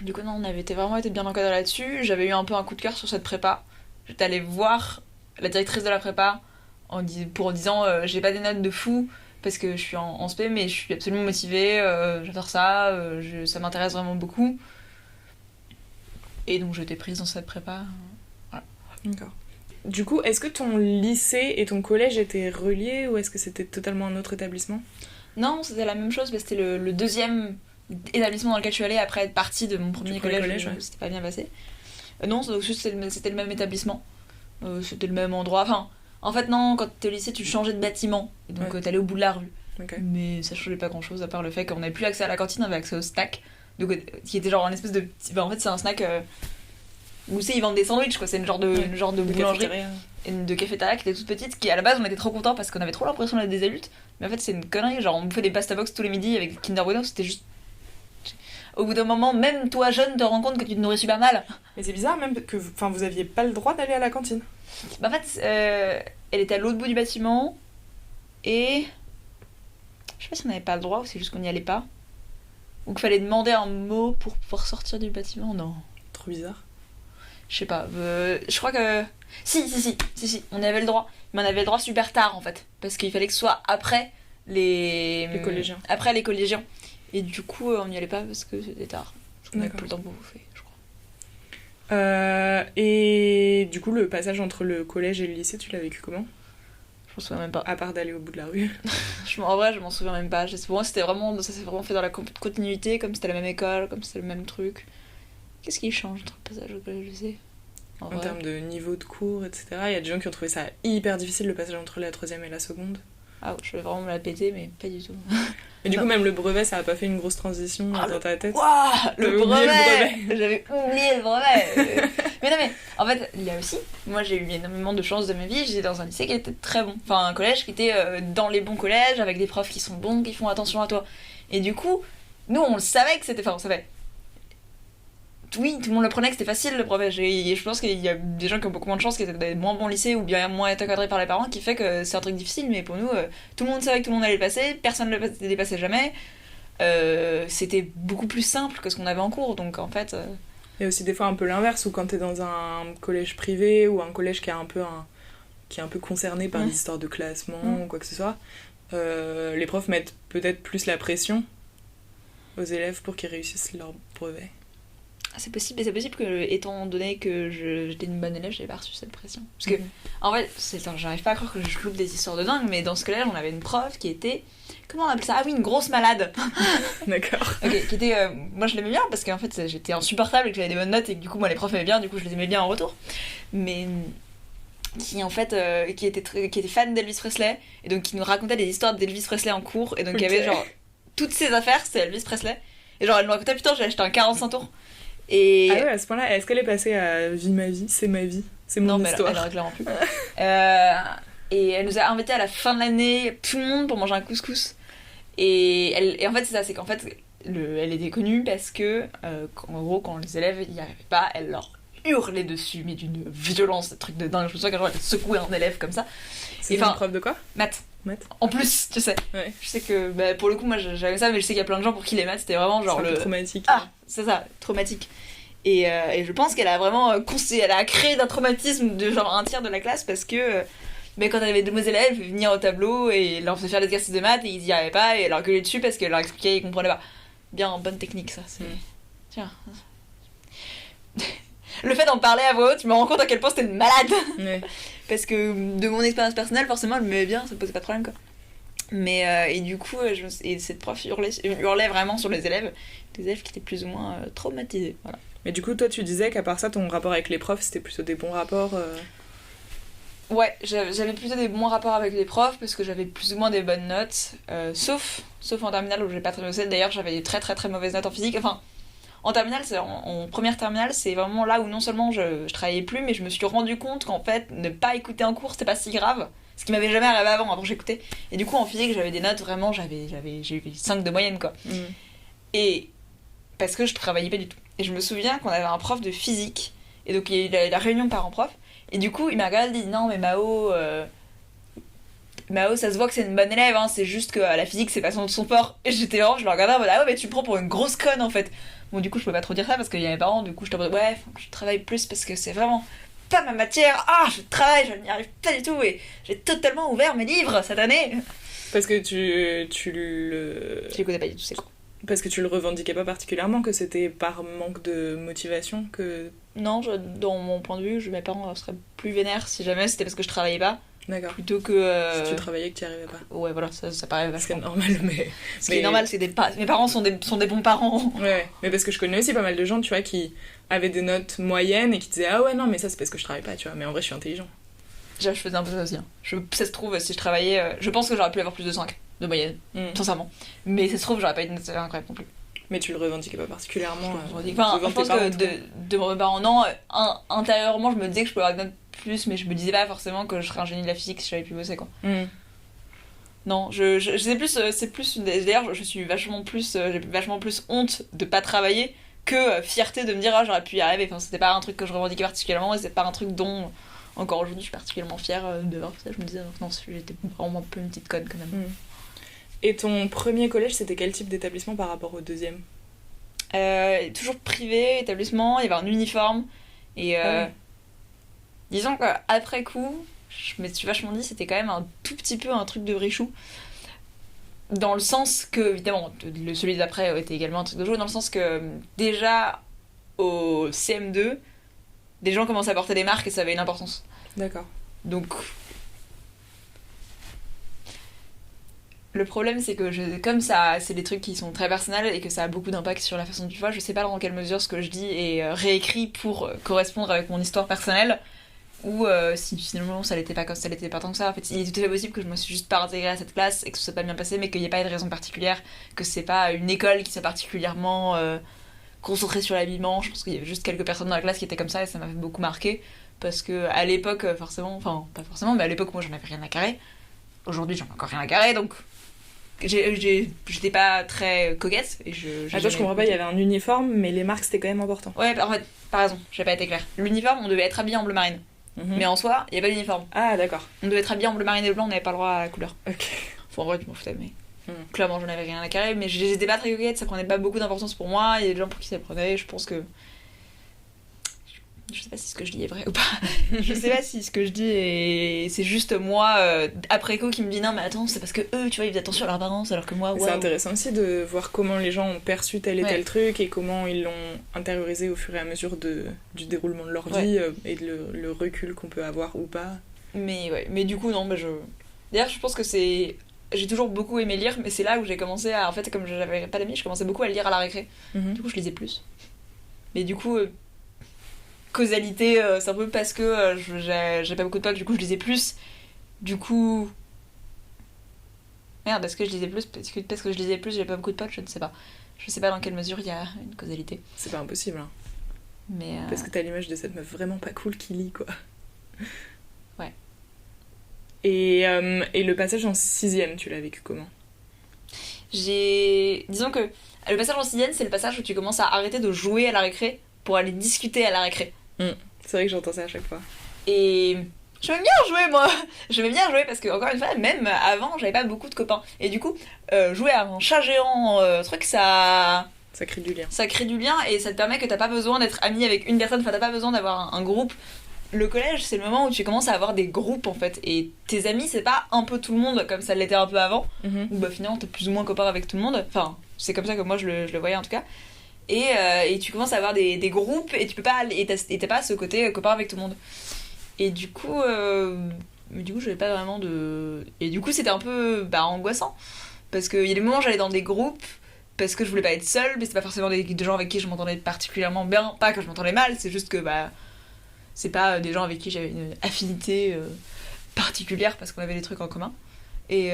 Du coup, non, on avait vraiment été bien encadré là-dessus. J'avais eu un peu un coup de cœur sur cette prépa. J'étais allée voir la directrice de la prépa en disant j'ai pas des notes de fou parce que je suis en spé, mais je suis absolument motivée, j'adore ça, ça m'intéresse vraiment beaucoup. Et donc j'étais prise dans cette prépa. Voilà. D'accord. Du coup, est-ce que ton lycée et ton collège étaient reliés ou est-ce que c'était totalement un autre établissement? Non, c'était la même chose, mais c'était le deuxième établissement dans lequel je suis allée après être partie de mon premier collège ouais. C'était pas bien passé. Non, donc c'était le même établissement, c'était le même endroit. Enfin, en fait, non, quand t'es au lycée, tu changeais de bâtiment, et donc ouais. T'allais au bout de la rue. Okay. Mais ça changeait pas grand-chose, à part le fait qu'on n'avait plus accès à la cantine, on avait accès au snack, donc, qui était genre un espèce de petit... en fait, c'est un snack où ils vendent des sandwichs, quoi. C'est une genre de boulangerie, de cafétéria qui était toute petite, qui à la base, on était trop contents parce qu'on avait trop l'impression d'être des adultes, mais en fait, c'est une connerie. Genre, on bouffait des pasta box tous les midis avec Kinder Bueno, c'était juste... au bout d'un moment, même toi jeune, te rends compte que tu te nourris super mal. Mais c'est bizarre même que vous aviez pas le droit d'aller à la cantine. Bah, en fait, elle était à l'autre bout du bâtiment et je sais pas si on n'avait pas le droit ou c'est juste qu'on n'y allait pas. Ou qu'il fallait demander un mot pour pouvoir sortir du bâtiment. Non. Trop bizarre. Je sais pas. Je crois que si, on avait le droit. Mais on avait le droit super tard en fait, parce qu'il fallait que ce soit après les collégiens. Après les collégiens. Et du coup, on n'y allait pas parce que c'était tard. On n'avait plus le temps pour bouffer, je crois. Et du coup, le passage entre le collège et le lycée, tu l'as vécu comment ? Je m'en souviens même pas. À part d'aller au bout de la rue. En vrai, je m'en souviens même pas. Pour moi, ça s'est vraiment fait dans la continuité, comme c'était la même école, comme c'était le même truc. Qu'est-ce qui change entre le passage au collège et le lycée ? En termes de niveau de cours, etc. Il y a des gens qui ont trouvé ça hyper difficile, le passage entre la troisième et la seconde. Ah ouais, je vais vraiment me la péter, mais pas du tout. Et du coup, même le brevet, ça a pas fait une grosse transition dans ta tête. Waouh, le brevet. J'avais oublié le brevet. Mais non, mais en fait, il y a aussi, moi j'ai eu énormément de chance de ma vie, j'étais dans un lycée qui était très bon. Enfin, un collège qui était dans les bons collèges, avec des profs qui sont bons, qui font attention à toi. Et du coup, nous on le savait que c'était... Enfin, on savait. Oui, tout le monde le prenait que c'était facile le brevet. Et je pense qu'il y a des gens qui ont beaucoup moins de chance, qui étaient dans des moins bons lycées ou bien moins été encadrés par les parents, qui fait que c'est un truc difficile. Mais pour nous, tout le monde savait que tout le monde allait le passer, personne ne le dépassait jamais. C'était beaucoup plus simple que ce qu'on avait en cours, donc en fait... Il y a aussi des fois un peu l'inverse, où quand t'es dans un collège privé ou un collège qui est un peu concerné par des histoires de classement ou quoi que ce soit, les profs mettent peut-être plus la pression aux élèves pour qu'ils réussissent leur brevet. C'est possible que, étant donné que j'étais une bonne élève, j'avais pas reçu cette pression. Parce que, en fait, j'arrive pas à croire que je loupe des histoires de dingue, mais dans ce collège, on avait une prof qui était... Comment on appelle ça ? Ah oui, une grosse malade. D'accord. Ok, qui était... moi, je l'aimais bien, parce qu'en fait, j'étais insupportable et que j'avais des bonnes notes, et que du coup, moi, les profs m'aimaient bien, du coup, je les aimais bien en retour. Mais... qui, en fait, qui était fan d'Elvis Presley, et donc qui nous racontait des histoires d'Elvis Presley en cours, et donc il y avait, genre, toutes ses affaires, c'était Elvis Presley. Et genre, elle nous racontait, putain, j'ai acheté un 45 tours. Et... Ah ouais, à ce point-là, est-ce qu'elle est passée à Vie ma vie, c'est ma vie, c'est mon histoire ? Non, mais elle clairement plus. Et elle nous a invités à la fin de l'année, tout le monde, pour manger un couscous. Et en fait, c'est ça, c'est qu'en fait, elle était connue parce que, en gros, quand les élèves n'y arrivaient pas, elle leur hurlait dessus, mais d'une violence, des trucs de dingue. Je me souviens qu'un jour, elle secouait un élève comme ça. C'est une prof de quoi ? Maths. En plus, tu sais. Ouais. Je sais que, pour le coup, moi j'avais ça, mais je sais qu'il y a plein de gens pour qui les maths c'était vraiment genre c'est un peu traumatique. Ah, c'est ça, traumatique. Et je pense qu'elle a vraiment elle a créé d'un traumatisme de genre un tiers de la classe parce que quand elle avait de mauvais élèves, elle faisait venir au tableau et leur faisait faire des exercices de maths et ils y arrivaient pas et elle leur gueulait dessus parce qu'elle leur expliquait et ils comprenaient pas. Bien, bonne technique ça. Tiens. Le fait d'en parler à voix haute, je me rends compte à quel point c'était une malade. Ouais. Parce que de mon expérience personnelle, forcément, elle m'aimait bien, ça me posait pas de problème quoi. Mais et du coup, et cette prof hurlait vraiment sur les élèves, des élèves qui étaient plus ou moins traumatisés. Voilà. Mais du coup, toi, tu disais qu'à part ça, ton rapport avec les profs, c'était plutôt des bons rapports Ouais, j'avais plutôt des bons rapports avec les profs parce que j'avais plus ou moins des bonnes notes, sauf en terminale où j'ai pas très bossé. D'ailleurs, j'avais des très très très mauvaises notes en physique. Enfin, en terminale, en première terminale, c'est vraiment là où non seulement je travaillais plus, mais je me suis rendu compte qu'en fait, ne pas écouter un cours, c'était pas si grave. Ce qui m'avait jamais arrivé avant que j'écoutais. Et du coup, en physique, j'avais des notes vraiment, j'ai eu 5 de moyenne, quoi. Et parce que je travaillais pas du tout. Et je me souviens qu'on avait un prof de physique, et donc il y a eu la réunion parents-prof, et du coup, il m'a regardé et dit non, mais Mao, ça se voit que c'est une bonne élève, hein, c'est juste que la physique, c'est pas son fort. Et j'étais vraiment, je le regardais en mode ah ouais, mais tu me prends pour une grosse conne en fait. Bon, du coup, je peux pas trop dire ça parce qu'il y a mes parents, du coup, je t'en ouais, faut que je travaille plus parce que c'est vraiment pas ma matière. Ah, je travaille, je n'y arrive pas du tout et j'ai totalement ouvert mes livres cette année. Parce que tu le... Je les connais pas du tout, c'est quoi. Parce que tu le revendiquais pas particulièrement, que c'était par manque de motivation que... Non, dans mon point de vue, mes parents seraient plus vénères si jamais c'était parce que je travaillais pas. D'accord. Plutôt que... Si tu travaillais que tu n'y arrivais pas. Ouais, voilà, ça paraît vachement. C'est normal, mais... Ce qui est normal, c'est mes parents sont des bons parents. Ouais, mais parce que je connais aussi pas mal de gens, tu vois, qui avaient des notes moyennes et qui disaient ah ouais, non, mais ça c'est parce que je travaille pas, tu vois, mais en vrai je suis intelligent. Je faisais un peu ça aussi. Hein. Ça se trouve, si je travaillais, je pense que j'aurais pu avoir plus de 5 de moyenne, sincèrement. Mais ça se trouve, j'aurais pas eu de note incroyable non plus. Mais tu le revendiquais pas particulièrement. Je pense que de mes parents, non, intérieurement, je me disais que je pouvais avoir des notes plus, mais je me disais pas forcément que je serais un génie de la physique si j'avais pu bosser, quoi. Non, c'est plus, d'ailleurs, je suis vachement plus, j'ai vachement plus honte de pas travailler que fierté de me dire, ah, j'aurais pu y arriver. Enfin, c'était pas un truc que je revendiquais particulièrement et c'est pas un truc dont, encore aujourd'hui, je suis particulièrement fière de voir ça. Je me disais, non, j'étais vraiment un peu une petite conne quand même. Et ton premier collège, c'était quel type d'établissement par rapport au deuxième ? Toujours privé, établissement, il y avait un uniforme. Et disons qu'après coup, je me suis vachement dit c'était quand même un tout petit peu un truc de Brichou. Dans le sens que, évidemment, celui d'après était également un truc de jeu, dans le sens que déjà au CM2, des gens commençaient à porter des marques et ça avait une importance. D'accord. Donc, le problème c'est que comme ça, c'est des trucs qui sont très personnels et que ça a beaucoup d'impact sur la façon dont tu vois, je sais pas dans quelle mesure ce que je dis est réécrit pour correspondre avec mon histoire personnelle. Ou si finalement ça l'était pas tant que ça. En fait, il est tout à fait possible que je me suis juste pas intégrée à cette classe et que ça soit pas bien passé, mais qu'il n'y ait pas de raison particulière, que c'est pas une école qui soit particulièrement concentrée sur l'habillement. Je pense qu'il y avait juste quelques personnes dans la classe qui étaient comme ça et ça m'avait beaucoup marqué. Parce que à l'époque, forcément, enfin pas forcément, mais à l'époque moi j'en avais rien à carrer. Aujourd'hui j'en ai encore rien à carrer, donc j'étais pas très coquette. Et Attends, je comprends pas, il y avait un uniforme, mais les marques c'était quand même important. Ouais, en fait, par raison, j'ai pas été claire. L'uniforme, on devait être habillé en bleu marine. Mais en soi, il n'y a pas d'uniforme. Ah, d'accord. On devait être habillé en bleu marine et blanc, on n'avait pas le droit à la couleur. Ok. Enfin, en vrai, je m'en foutais, mais. Clairement, j'en avais rien à carrer, mais j'étais pas très coquette, ça prenait pas beaucoup d'importance pour moi. Il y a des gens pour qui ça prenait, je pense que. Je sais pas si ce que je dis est vrai ou pas. Je sais pas si ce que je dis est. C'est juste moi, après coup, qui me dit non, mais attends, c'est parce que eux, tu vois, ils faisaient attention à leur apparence, alors que moi, C'est intéressant aussi de voir comment les gens ont perçu tel et tel truc et comment ils l'ont intériorisé au fur et à mesure du déroulement de leur vie et le recul qu'on peut avoir ou pas. Mais du coup, non, D'ailleurs, je pense que c'est. J'ai toujours beaucoup aimé lire, mais c'est là où j'ai commencé à. En fait, comme j'avais pas d'amis, je commençais beaucoup à lire à la récré. Du coup, je lisais plus. Mais du coup. Causalité, c'est un peu parce que j'ai pas beaucoup de potes, du coup je lisais plus. Du coup. Merde, est-ce que je lisais plus parce que je lisais plus, j'ai pas beaucoup de potes, je ne sais pas. Je sais pas dans quelle mesure il y a une causalité. C'est pas impossible, hein. Mais parce que t'as l'image de cette meuf vraiment pas cool qui lit, quoi. Ouais. Et le passage en 6ème, tu l'as vécu comment ? Disons que le passage en 6ème, c'est le passage où tu commences à arrêter de jouer à la récré pour aller discuter à la récré. C'est vrai que j'entends ça à chaque fois. Et j'aimais bien jouer, moi. J'aimais bien jouer parce que, encore une fois, même avant, j'avais pas beaucoup de copains. Et du coup, jouer à un chat géant, truc, ça crée du lien. Ça crée du lien et ça te permet que t'as pas besoin d'être ami avec une personne, enfin t'as pas besoin d'avoir un groupe. Le collège, c'est le moment où tu commences à avoir des groupes en fait. Et tes amis, c'est pas un peu tout le monde comme ça l'était un peu avant. Où bah finalement t'es plus ou moins copain avec tout le monde. Enfin, c'est comme ça que moi je le voyais en tout cas. Et tu commences à avoir des groupes et tu peux pas et t'as pas ce côté copain avec tout le monde. Et du coup j'avais pas vraiment de. Et du coup c'était un peu angoissant parce qu'il y a des moments où j'allais dans des groupes parce que je voulais pas être seule, mais c'est pas forcément des gens avec qui je m'entendais particulièrement bien. Pas que je m'entendais mal, c'est juste que c'est pas des gens avec qui j'avais une affinité particulière parce qu'on avait des trucs en commun. Et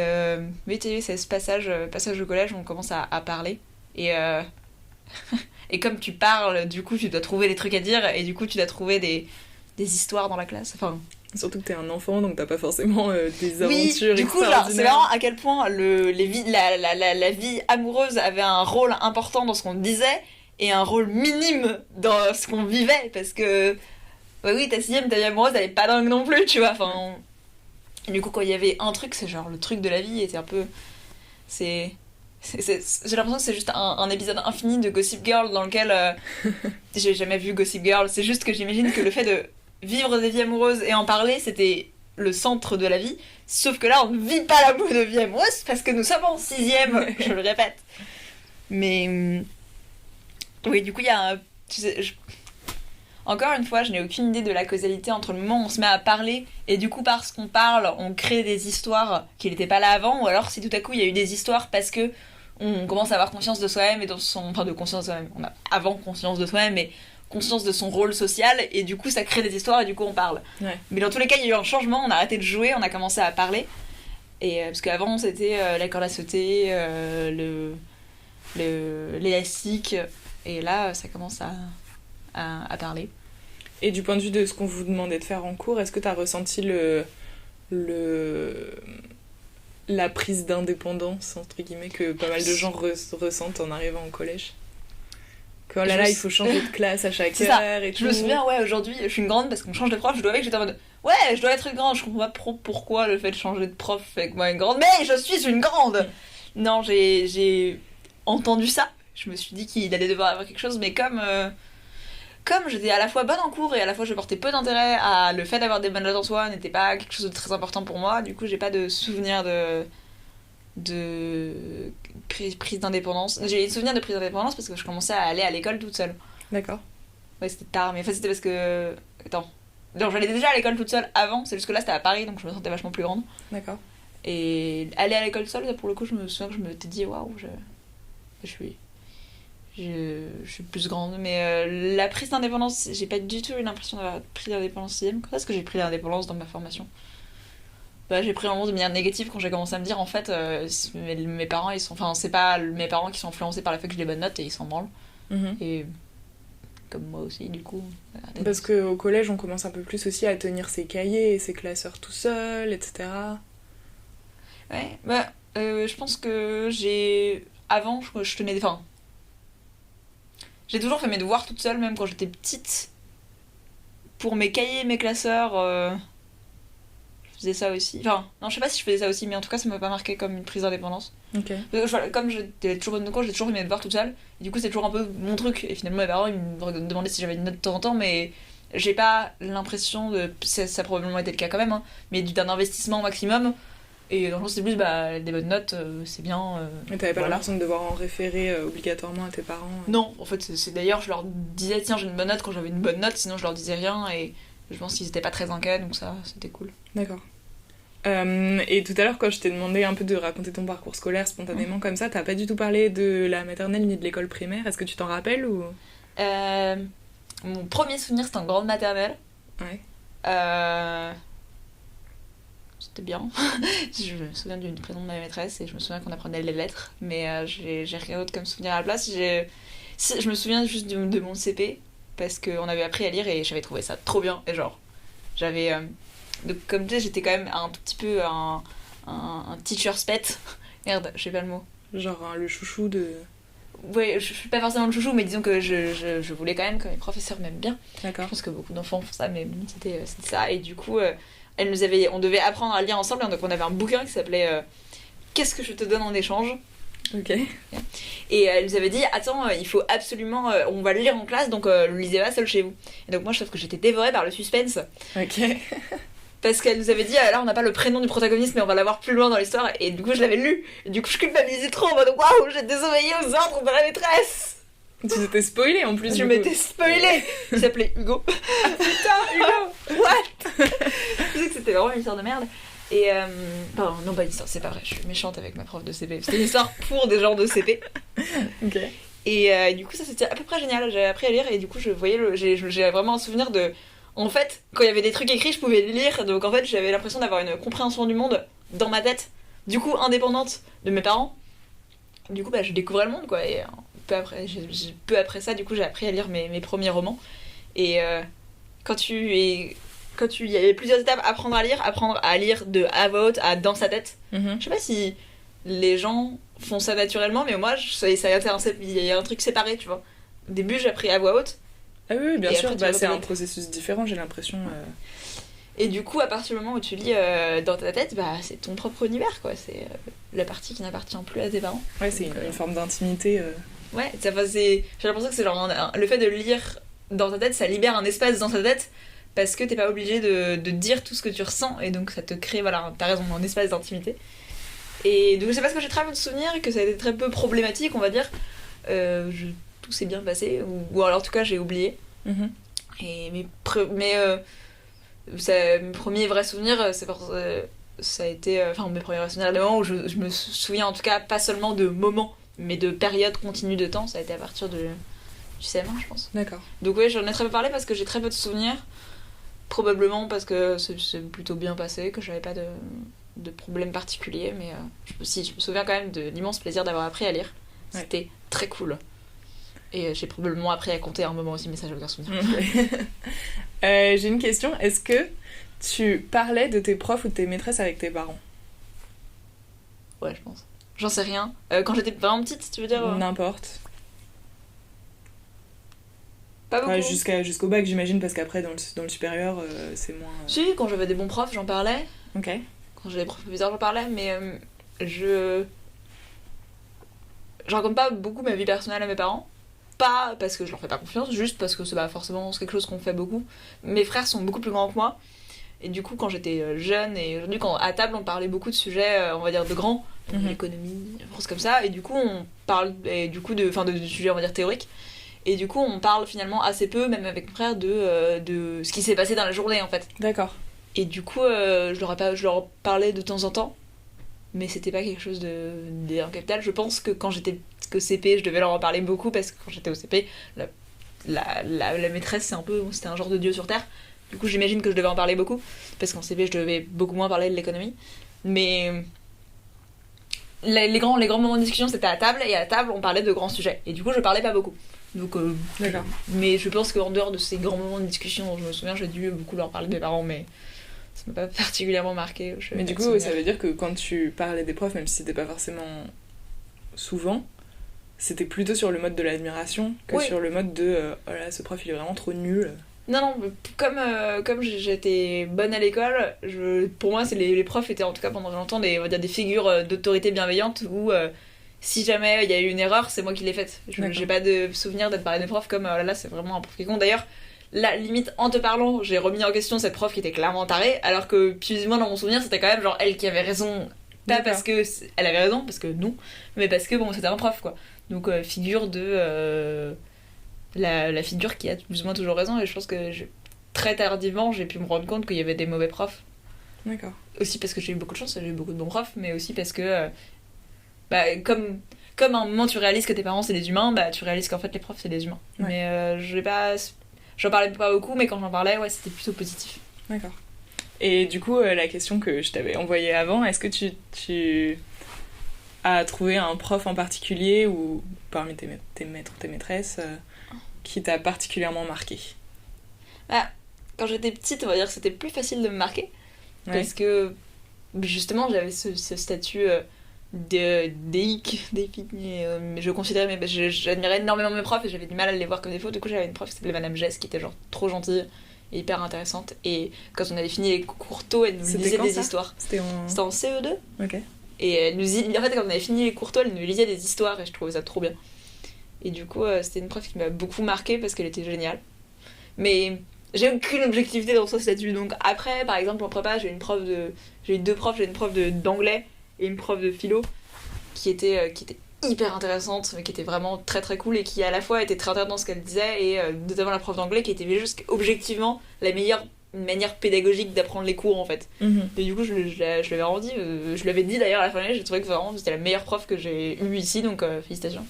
mais tu sais, c'est ce passage au collège où on commence à parler et comme tu parles, du coup tu dois trouver des trucs à dire et du coup tu dois trouver des histoires dans la classe. Enfin, surtout que t'es un enfant donc t'as pas forcément des aventures oui, du coup genre, c'est marrant à quel point la vie amoureuse avait un rôle important dans ce qu'on disait et un rôle minime dans ce qu'on vivait parce que oui, ta 6ème, ta vie amoureuse elle est pas dingue non plus, tu vois. Enfin, et du coup quand il y avait un truc, c'est genre le truc de la vie et c'est un peu j'ai l'impression que c'est juste un épisode infini de Gossip Girl dans lequel j'ai jamais vu Gossip Girl, c'est juste que j'imagine que le fait de vivre des vies amoureuses et en parler c'était le centre de la vie, sauf que là on ne vit pas l'amour de vie amoureuse parce que nous sommes en 6ème, je le répète. Mais oui, du coup il y a encore une fois, je n'ai aucune idée de la causalité entre le moment où on se met à parler et du coup parce qu'on parle, on crée des histoires qui n'étaient pas là avant, ou alors si tout à coup il y a eu des histoires parce que on commence à avoir conscience de soi-même et de conscience de soi-même. On a avant conscience de soi-même, mais conscience de son rôle social et du coup ça crée des histoires et du coup on parle. Ouais. Mais dans tous les cas, il y a eu un changement, on a arrêté de jouer, on a commencé à parler. Et parce qu'avant c'était la corde à sauter, l'élastique, et là ça commence à parler. Et du point de vue de ce qu'on vous demandait de faire en cours, est-ce que t'as ressenti la prise d'indépendance, entre guillemets, que pas mal de gens ressentent en arrivant au collège. Que oh là là, il faut changer de classe à chaque heure et tout. Je me souviens, aujourd'hui, je suis une grande parce qu'on change de prof, j'étais en mode ouais, je dois être une grande, je comprends pas pourquoi le fait de changer de prof fait que moi une grande, mais je suis une grande. Non, j'ai entendu ça, je me suis dit qu'il allait devoir avoir quelque chose, mais comme j'étais à la fois bonne en cours et à la fois je portais peu d'intérêt à le fait d'avoir des bonnes notes en soi, n'était pas quelque chose de très important pour moi, du coup j'ai pas de souvenir de prise d'indépendance. J'ai des souvenirs de prise d'indépendance parce que je commençais à aller à l'école toute seule. D'accord. Ouais, c'était tard, mais enfin c'était parce que... Attends. Genre j'allais déjà à l'école toute seule avant, c'est juste que là c'était à Paris, donc je me sentais vachement plus grande. D'accord. Et aller à l'école seule, pour le coup, je me souviens que je me t'ai dit, waouh, je suis plus grande. Mais la prise d'indépendance, j'ai pas du tout eu l'impression d'avoir pris d'indépendance sixième. Quand est-ce que j'ai pris l'indépendance dans ma formation ? J'ai pris un moment de manière négative quand j'ai commencé à me dire, en fait, mes parents, ils sont... Enfin, c'est pas mes parents qui sont influencés par le fait que j'ai des bonnes notes et ils s'en branlent. Et comme moi aussi, du coup. Parce qu'au collège, on commence un peu plus aussi à tenir ses cahiers et ses classeurs tout seul, etc. Ouais, je pense que avant, je tenais... Enfin, j'ai toujours fait mes devoirs toute seule, même quand j'étais petite. Pour mes cahiers et mes classeurs, je faisais ça aussi. Enfin, non, je sais pas si je faisais ça aussi, mais en tout cas, ça m'a pas marqué comme une prise d'indépendance. Ok. Comme j'étais toujours bonne de cours, j'ai toujours fait mes devoirs toute seule. Et du coup, c'est toujours un peu mon truc. Et finalement, mes parents, ils me demandaient si j'avais une note de temps en temps, mais j'ai pas l'impression de... Ça a probablement été le cas quand même, hein, mais d'un investissement maximum. Et dans le sens, c'est plus des bonnes notes, c'est bien. Mais t'avais pas l'impression de devoir en référer obligatoirement à tes parents Non, en fait, c'est d'ailleurs, je leur disais, tiens, j'ai une bonne note quand j'avais une bonne note, sinon je leur disais rien. Et je pense qu'ils étaient pas très inquiets, donc ça, c'était cool. D'accord. Et tout à l'heure, quand je t'ai demandé un peu de raconter ton parcours scolaire spontanément comme ça, t'as pas du tout parlé de la maternelle ni de l'école primaire. Est-ce que tu t'en rappelles ou... Mon premier souvenir, c'était en grande maternelle. Ouais. C'était bien. Je me souviens du prénom de ma maîtresse et je me souviens qu'on apprenait les lettres, mais j'ai rien d'autre comme souvenir à la place. Je me souviens juste de mon CP parce qu'on avait appris à lire et j'avais trouvé ça trop bien. Et genre, j'avais... donc comme tu sais, j'étais quand même un tout petit peu un teacher's pet. Merde, je sais pas le mot. Genre le chouchou de... Ouais, je suis pas forcément le chouchou, mais disons que je voulais quand même que mes professeurs m'aiment bien. D'accord. Je pense que beaucoup d'enfants font ça, mais bon, c'était ça. Et du coup, on devait apprendre à lire ensemble, donc on avait un bouquin qui s'appelait Qu'est-ce que je te donne en échange ? Ok. Et elle nous avait dit, attends, il faut absolument, on va le lire en classe, donc le lisez pas seul chez vous. Et donc moi, je trouve que j'étais dévorée par le suspense. Ok. Parce qu'elle nous avait dit, là on n'a pas le prénom du protagoniste, mais on va l'avoir plus loin dans l'histoire. Et du coup, je l'avais lu. Et du coup, je culpabilisais trop en mode, waouh, j'ai désobéi aux ordres de la maîtresse. Tu t'étais spoilée en plus. Je m'étais spoilée. Il s'appelait Hugo. Ah putain, Hugo. What. Je sais que c'était vraiment une histoire de merde. Et pardon, non, pas une histoire, c'est pas vrai, je suis méchante avec ma prof de CP. C'était une histoire pour des gens de CP. Ok. Et du coup, ça c'était à peu près génial. J'avais appris à lire et du coup, je voyais j'ai vraiment un souvenir de. En fait, quand il y avait des trucs écrits, je pouvais les lire. Donc en fait, j'avais l'impression d'avoir une compréhension du monde dans ma tête, du coup, indépendante de mes parents. Du coup, je découvrais le monde, quoi. Et peu après ça, du coup, j'ai appris à lire mes premiers romans. Et il y avait plusieurs étapes, apprendre à lire de à voix haute à dans sa tête. Mm-hmm. Je sais pas si les gens font ça naturellement, mais moi, il y a un truc séparé, tu vois. Au début, j'ai appris à voix haute. Ah oui, bien sûr, après, c'est un processus différent, j'ai l'impression. Et du coup, à partir du moment où tu lis dans ta tête, c'est ton propre univers, quoi. C'est la partie qui n'appartient plus à tes parents. Ouais, c'est une forme d'intimité. Ouais, j'ai l'impression que c'est genre le fait de lire dans ta tête, ça libère un espace dans ta tête parce que t'es pas obligé de dire tout ce que tu ressens et donc ça te crée, voilà, t'as raison, un espace d'intimité. Et donc je sais pas ce que j'ai très peu de souvenirs, que ça a été très peu problématique, on va dire. Tout s'est bien passé, ou alors en tout cas j'ai oublié. Mm-hmm. Et mes premiers vrais souvenirs, ça a été. Enfin, mes premiers vrais souvenirs, le moment où je me souviens en tout cas pas seulement de moments, mais de périodes continues de temps, ça a été à partir du CM1, je pense. D'accord. Donc, oui, j'en ai très peu parlé parce que j'ai très peu de souvenirs. Probablement parce que c'est plutôt bien passé, que j'avais pas de problème particulier, mais je me souviens quand même de l'immense plaisir d'avoir appris à lire. C'était très cool. Et j'ai probablement appris à compter à un moment aussi, mais ça, j'ai aucun souvenir. J'ai une question. Est-ce que tu parlais de tes profs ou de tes maîtresses avec tes parents ? Ouais, je pense. J'en sais rien. Quand j'étais vraiment petite, tu veux dire N'importe. Pas beaucoup. Jusqu'au bac, j'imagine, parce qu'après, dans le supérieur, c'est moins... Si, quand j'avais des bons profs, j'en parlais. Ok. Quand j'avais des profs bizarres, j'en parlais, mais je raconte pas beaucoup ma vie personnelle à mes parents. Pas parce que je leur fais pas confiance, juste parce que c'est pas forcément quelque chose qu'on fait beaucoup. Mes frères sont beaucoup plus grands que moi. Et du coup, quand j'étais jeune, et aujourd'hui, quand à table, on parlait beaucoup de sujets, on va dire, de grands, l'économie, des choses comme ça, et du coup, on parle de sujets, on va dire, théoriques. Et du coup, on parle finalement assez peu, même avec mon frère, de ce qui s'est passé dans la journée, en fait. D'accord. Et du coup, je leur parlais de temps en temps, mais c'était pas quelque chose d'un capital. Je pense que quand j'étais au CP, je devais leur en parler beaucoup, parce que quand j'étais au CP, la maîtresse, c'était un genre de dieu sur Terre. Du coup, j'imagine que je devais en parler beaucoup, parce qu'en CP, je devais beaucoup moins parler de l'économie. Mais les grands moments de discussion, c'était à table, et à table, on parlait de grands sujets. Et du coup, je parlais pas beaucoup. Donc, d'accord. Mais je pense qu'en dehors de ces grands moments de discussion dont je me souviens, j'ai dû beaucoup leur parler de mes parents, mais ça m'a pas particulièrement marqué. Mais du coup, ça veut dire que quand tu parlais des profs, même si c'était pas forcément souvent, c'était plutôt sur le mode de l'admiration que sur le mode de oh là, ce prof il est vraiment trop nul. Non, comme j'étais bonne à l'école, pour moi, les profs étaient en tout cas pendant longtemps des figures d'autorité bienveillante où si jamais il y a eu une erreur, c'est moi qui l'ai faite. J'ai pas de souvenir d'être parlé des profs comme oh là là, c'est vraiment un prof qui est con. D'ailleurs, là, limite, en te parlant, j'ai remis en question cette prof qui était clairement tarée, alors que, plus ou moins dans mon souvenir, c'était quand même genre elle qui avait raison. Pas parce que elle avait raison, parce que non, mais parce que bon, c'était un prof quoi. Donc, figure de. La figure qui a plus ou moins toujours raison, et je pense que très tardivement j'ai pu me rendre compte qu'il y avait des mauvais profs. D'accord. Aussi parce que j'ai eu beaucoup de chance, j'ai eu beaucoup de bons profs, mais aussi parce que comme à un moment tu réalises que tes parents c'est des humains, bah tu réalises qu'en fait les profs c'est des humains. Ouais. Mais j'en parlais pas beaucoup, mais quand j'en parlais, ouais, c'était plutôt positif. D'accord. Et du coup, la question que je t'avais envoyée avant, est-ce que tu as trouvé un prof en particulier ou parmi tes maîtres ou tes maîtresses qui t'a particulièrement marqué? Quand j'étais petite, on va dire que c'était plus facile de me marquer. Ouais. Parce que, justement, j'avais ce statut d'éique, mais je considérais, j'admirais énormément mes profs et j'avais du mal à les voir comme des faux. Du coup, j'avais une prof qui s'appelait Madame Jess, qui était genre trop gentille et hyper intéressante. Et quand on avait fini les cours tôt, elle nous lisait des histoires. C'était en CE2. Ok. Et elle nous en fait, quand on avait fini les cours tôt, elle nous lisait des histoires et je trouvais ça trop bien. Et du coup, c'était une prof qui m'a beaucoup marquée parce qu'elle était géniale. Mais j'ai aucune objectivité dans son statut. Donc après, par exemple, en prépa, j'ai eu deux profs. J'ai une prof d'anglais et une prof de philo qui était hyper intéressante, mais qui était vraiment très très cool et qui à la fois était très intéressante dans ce qu'elle disait, et notamment la prof d'anglais qui était juste objectivement la meilleure manière pédagogique d'apprendre les cours en fait. Et du coup, je l'avais rendu, je lui avais dit d'ailleurs à la fin de l'année, j'ai trouvé que vraiment c'était la meilleure prof que j'ai eue ici, donc félicitations.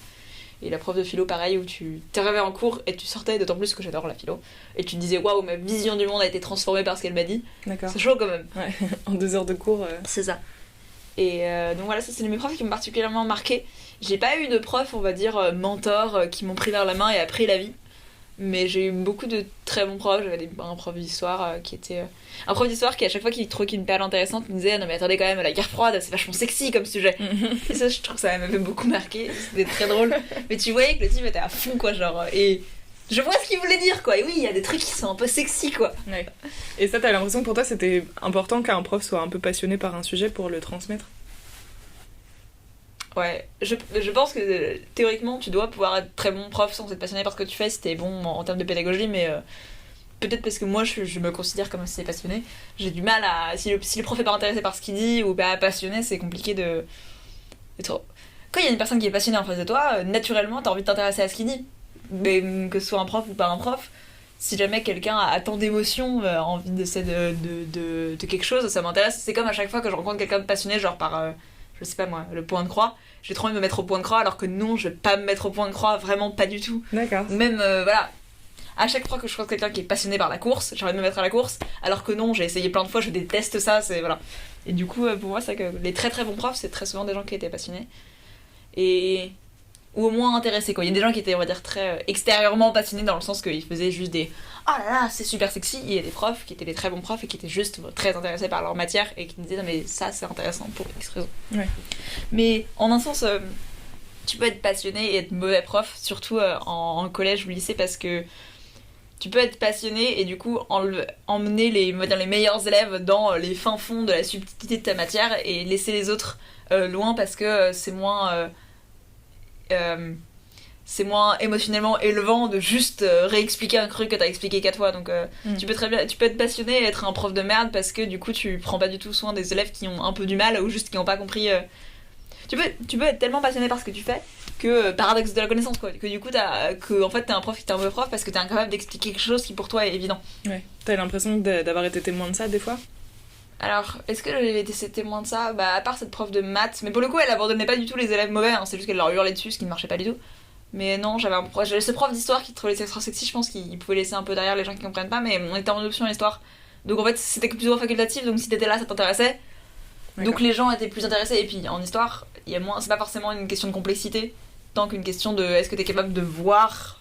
Et la prof de philo, pareil, où tu t'arrivais en cours et tu sortais, d'autant plus que j'adore la philo, et tu te disais waouh, ma vision du monde a été transformée par ce qu'elle m'a dit. D'accord. C'est chaud quand même. Ouais, en 2 heures de cours. C'est ça. Et donc voilà, ça c'est mes profs qui m'ont particulièrement marqué. J'ai pas eu de profs, on va dire, mentors qui m'ont pris vers la main et appris la vie. Mais j'ai eu beaucoup de très bons profs. J'avais un prof d'histoire qui était. Un prof d'histoire qui, à chaque fois qu'il trouvait une perle intéressante, me disait non, mais attendez, quand même, la guerre froide, c'est vachement sexy comme sujet. Et ça, je trouve que ça m'avait beaucoup marqué. C'était très drôle. Mais tu voyais que le type était à fond, quoi, genre. Et je vois ce qu'il voulait dire, quoi. Et oui, il y a des trucs qui sont un peu sexy, quoi. Ouais. Et ça, t'as l'impression que pour toi, c'était important qu'un prof soit un peu passionné par un sujet pour le transmettre? Ouais, je pense que théoriquement tu dois pouvoir être très bon prof sans être passionné par ce que tu fais si t'es bon en termes de pédagogie, mais peut-être parce que moi je me considère comme assez passionné, j'ai du mal à. Si le prof est pas intéressé par ce qu'il dit ou pas passionné, c'est compliqué de. Quand il y a une personne qui est passionnée en face de toi, naturellement t'as envie de t'intéresser à ce qu'il dit, mais que ce soit un prof ou pas un prof. Si jamais quelqu'un a tant d'émotions, envie de quelque chose, ça m'intéresse. C'est comme à chaque fois que je rencontre quelqu'un de passionné, genre par. Je sais pas moi, le point de croix, j'ai trop envie de me mettre au point de croix, alors que non, je vais pas me mettre au point de croix, vraiment pas du tout. D'accord. Même, voilà, à chaque fois que je croise quelqu'un qui est passionné par la course, j'ai envie de me mettre à la course, alors que non, j'ai essayé plein de fois, je déteste ça, c'est voilà. Et du coup, pour moi, c'est que les très très bons profs, c'est très souvent des gens qui étaient passionnés. Et ou au moins intéressés, quoi. Il y a des gens qui étaient, on va dire, très extérieurement passionnés dans le sens qu'ils faisaient juste des « Oh là là, c'est super sexy !» Il y a des profs qui étaient des très bons profs et qui étaient juste très intéressés par leur matière et qui disaient « Non mais ça, c'est intéressant pour X raison. » Ouais. Mais en un sens, tu peux être passionné et être mauvais prof, surtout en collège ou lycée, parce que tu peux être passionné et du coup emmener les, on va dire, les meilleurs élèves dans les fins fonds de la subtilité de ta matière et laisser les autres loin parce que c'est moins émotionnellement élevant de juste réexpliquer un truc que t'as expliqué 4 fois. Donc tu peux être passionné et être un prof de merde parce que du coup tu prends pas du tout soin des élèves qui ont un peu du mal ou juste qui ont pas compris. Tu peux être tellement passionné par ce que tu fais que paradoxe de la connaissance, quoi, que du coup en fait t'es un prof qui t'es un mauvais prof parce que t'es incapable d'expliquer quelque chose qui pour toi est évident. Ouais. T'as l'impression d'avoir été témoin de ça des fois? Alors, est-ce que j'avais été témoin de ça? Bah, à part cette prof de maths, mais pour le coup, elle abandonnait pas du tout les élèves mauvais, hein, c'est juste qu'elle leur hurlait dessus, ce qui ne marchait pas du tout. Mais non, j'avais ce prof d'histoire qui trouvait les extra sexy, je pense qu'il pouvait laisser un peu derrière les gens qui comprennent pas, mais on était en option en histoire. Donc en fait, c'était plus ou moins facultatif, donc si t'étais là, ça t'intéressait. D'accord. Donc les gens étaient plus intéressés, et puis en histoire, il y a moins, c'est pas forcément une question de complexité, tant qu'une question de est-ce que t'es capable de voir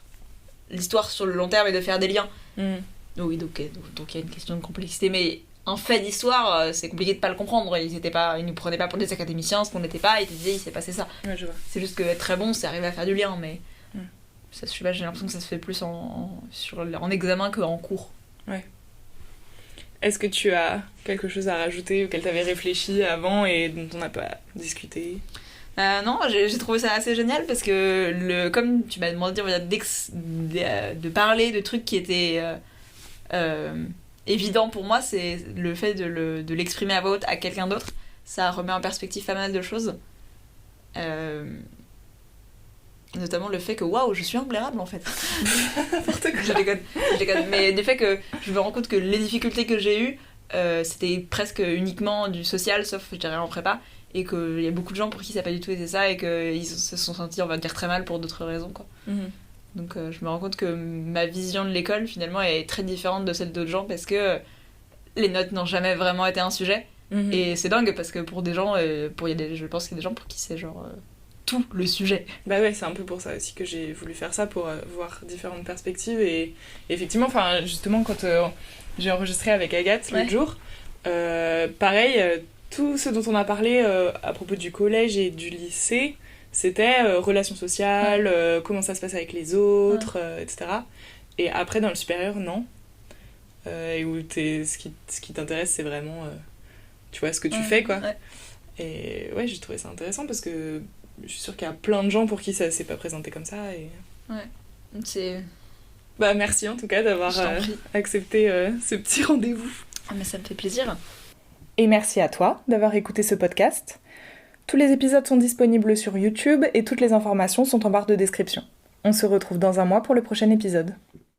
l'histoire sur le long terme et de faire des liens. Oui, donc il y a une question de complexité, mais un fait d'histoire, c'est compliqué de pas le comprendre. Ils nous prenaient pas pour des académiciens, ce qu'on n'était pas, ils te disaient il s'est passé ça. Ouais, je vois. C'est juste que être très bon, c'est arriver à faire du lien, mais ça, je sais pas, j'ai l'impression que ça se fait plus en examen qu'en cours. Ouais. Est-ce que tu as quelque chose à rajouter auquel t'avais réfléchi avant et dont on n'a pas discuté? Non, j'ai trouvé ça assez génial parce que comme tu m'as demandé, on va dire, de parler de trucs qui étaient évidents pour moi, c'est le fait de l'exprimer à voix haute à quelqu'un d'autre. Ça remet en perspective pas mal de choses. Notamment le fait que waouh, je suis imblairable en fait. Je déconne. Mais du fait que je me rends compte que les difficultés que j'ai eues, c'était presque uniquement du social, sauf je dirais en prépa, et qu'il y a beaucoup de gens pour qui ça n'a pas du tout été ça et qu'ils se sont sentis, on va dire, très mal pour d'autres raisons, quoi. Donc je me rends compte que ma vision de l'école finalement est très différente de celle d'autres gens parce que les notes n'ont jamais vraiment été un sujet. Et c'est dingue parce que pour des gens, je pense qu'il y a des gens pour qui c'est genre tout le sujet. Bah ouais, c'est un peu pour ça aussi que j'ai voulu faire ça, pour voir différentes perspectives. Et effectivement, justement, quand j'ai enregistré avec Agathe l'autre jour, pareil, tout ce dont on a parlé à propos du collège et du lycée, c'était relations sociales, comment ça se passe avec les autres, etc. Et après, dans le supérieur, non. Et où ce qui t'intéresse, c'est vraiment, tu vois, ce que tu fais, quoi. Ouais. Et ouais, j'ai trouvé ça intéressant parce que je suis sûre qu'il y a plein de gens pour qui ça s'est pas présenté comme ça. Et... Ouais, c'est... Bah merci en tout cas d'avoir accepté ce petit rendez-vous. Ah mais ça me fait plaisir. Et merci à toi d'avoir écouté ce podcast. Tous les épisodes sont disponibles sur YouTube et toutes les informations sont en barre de description. On se retrouve dans un mois pour le prochain épisode.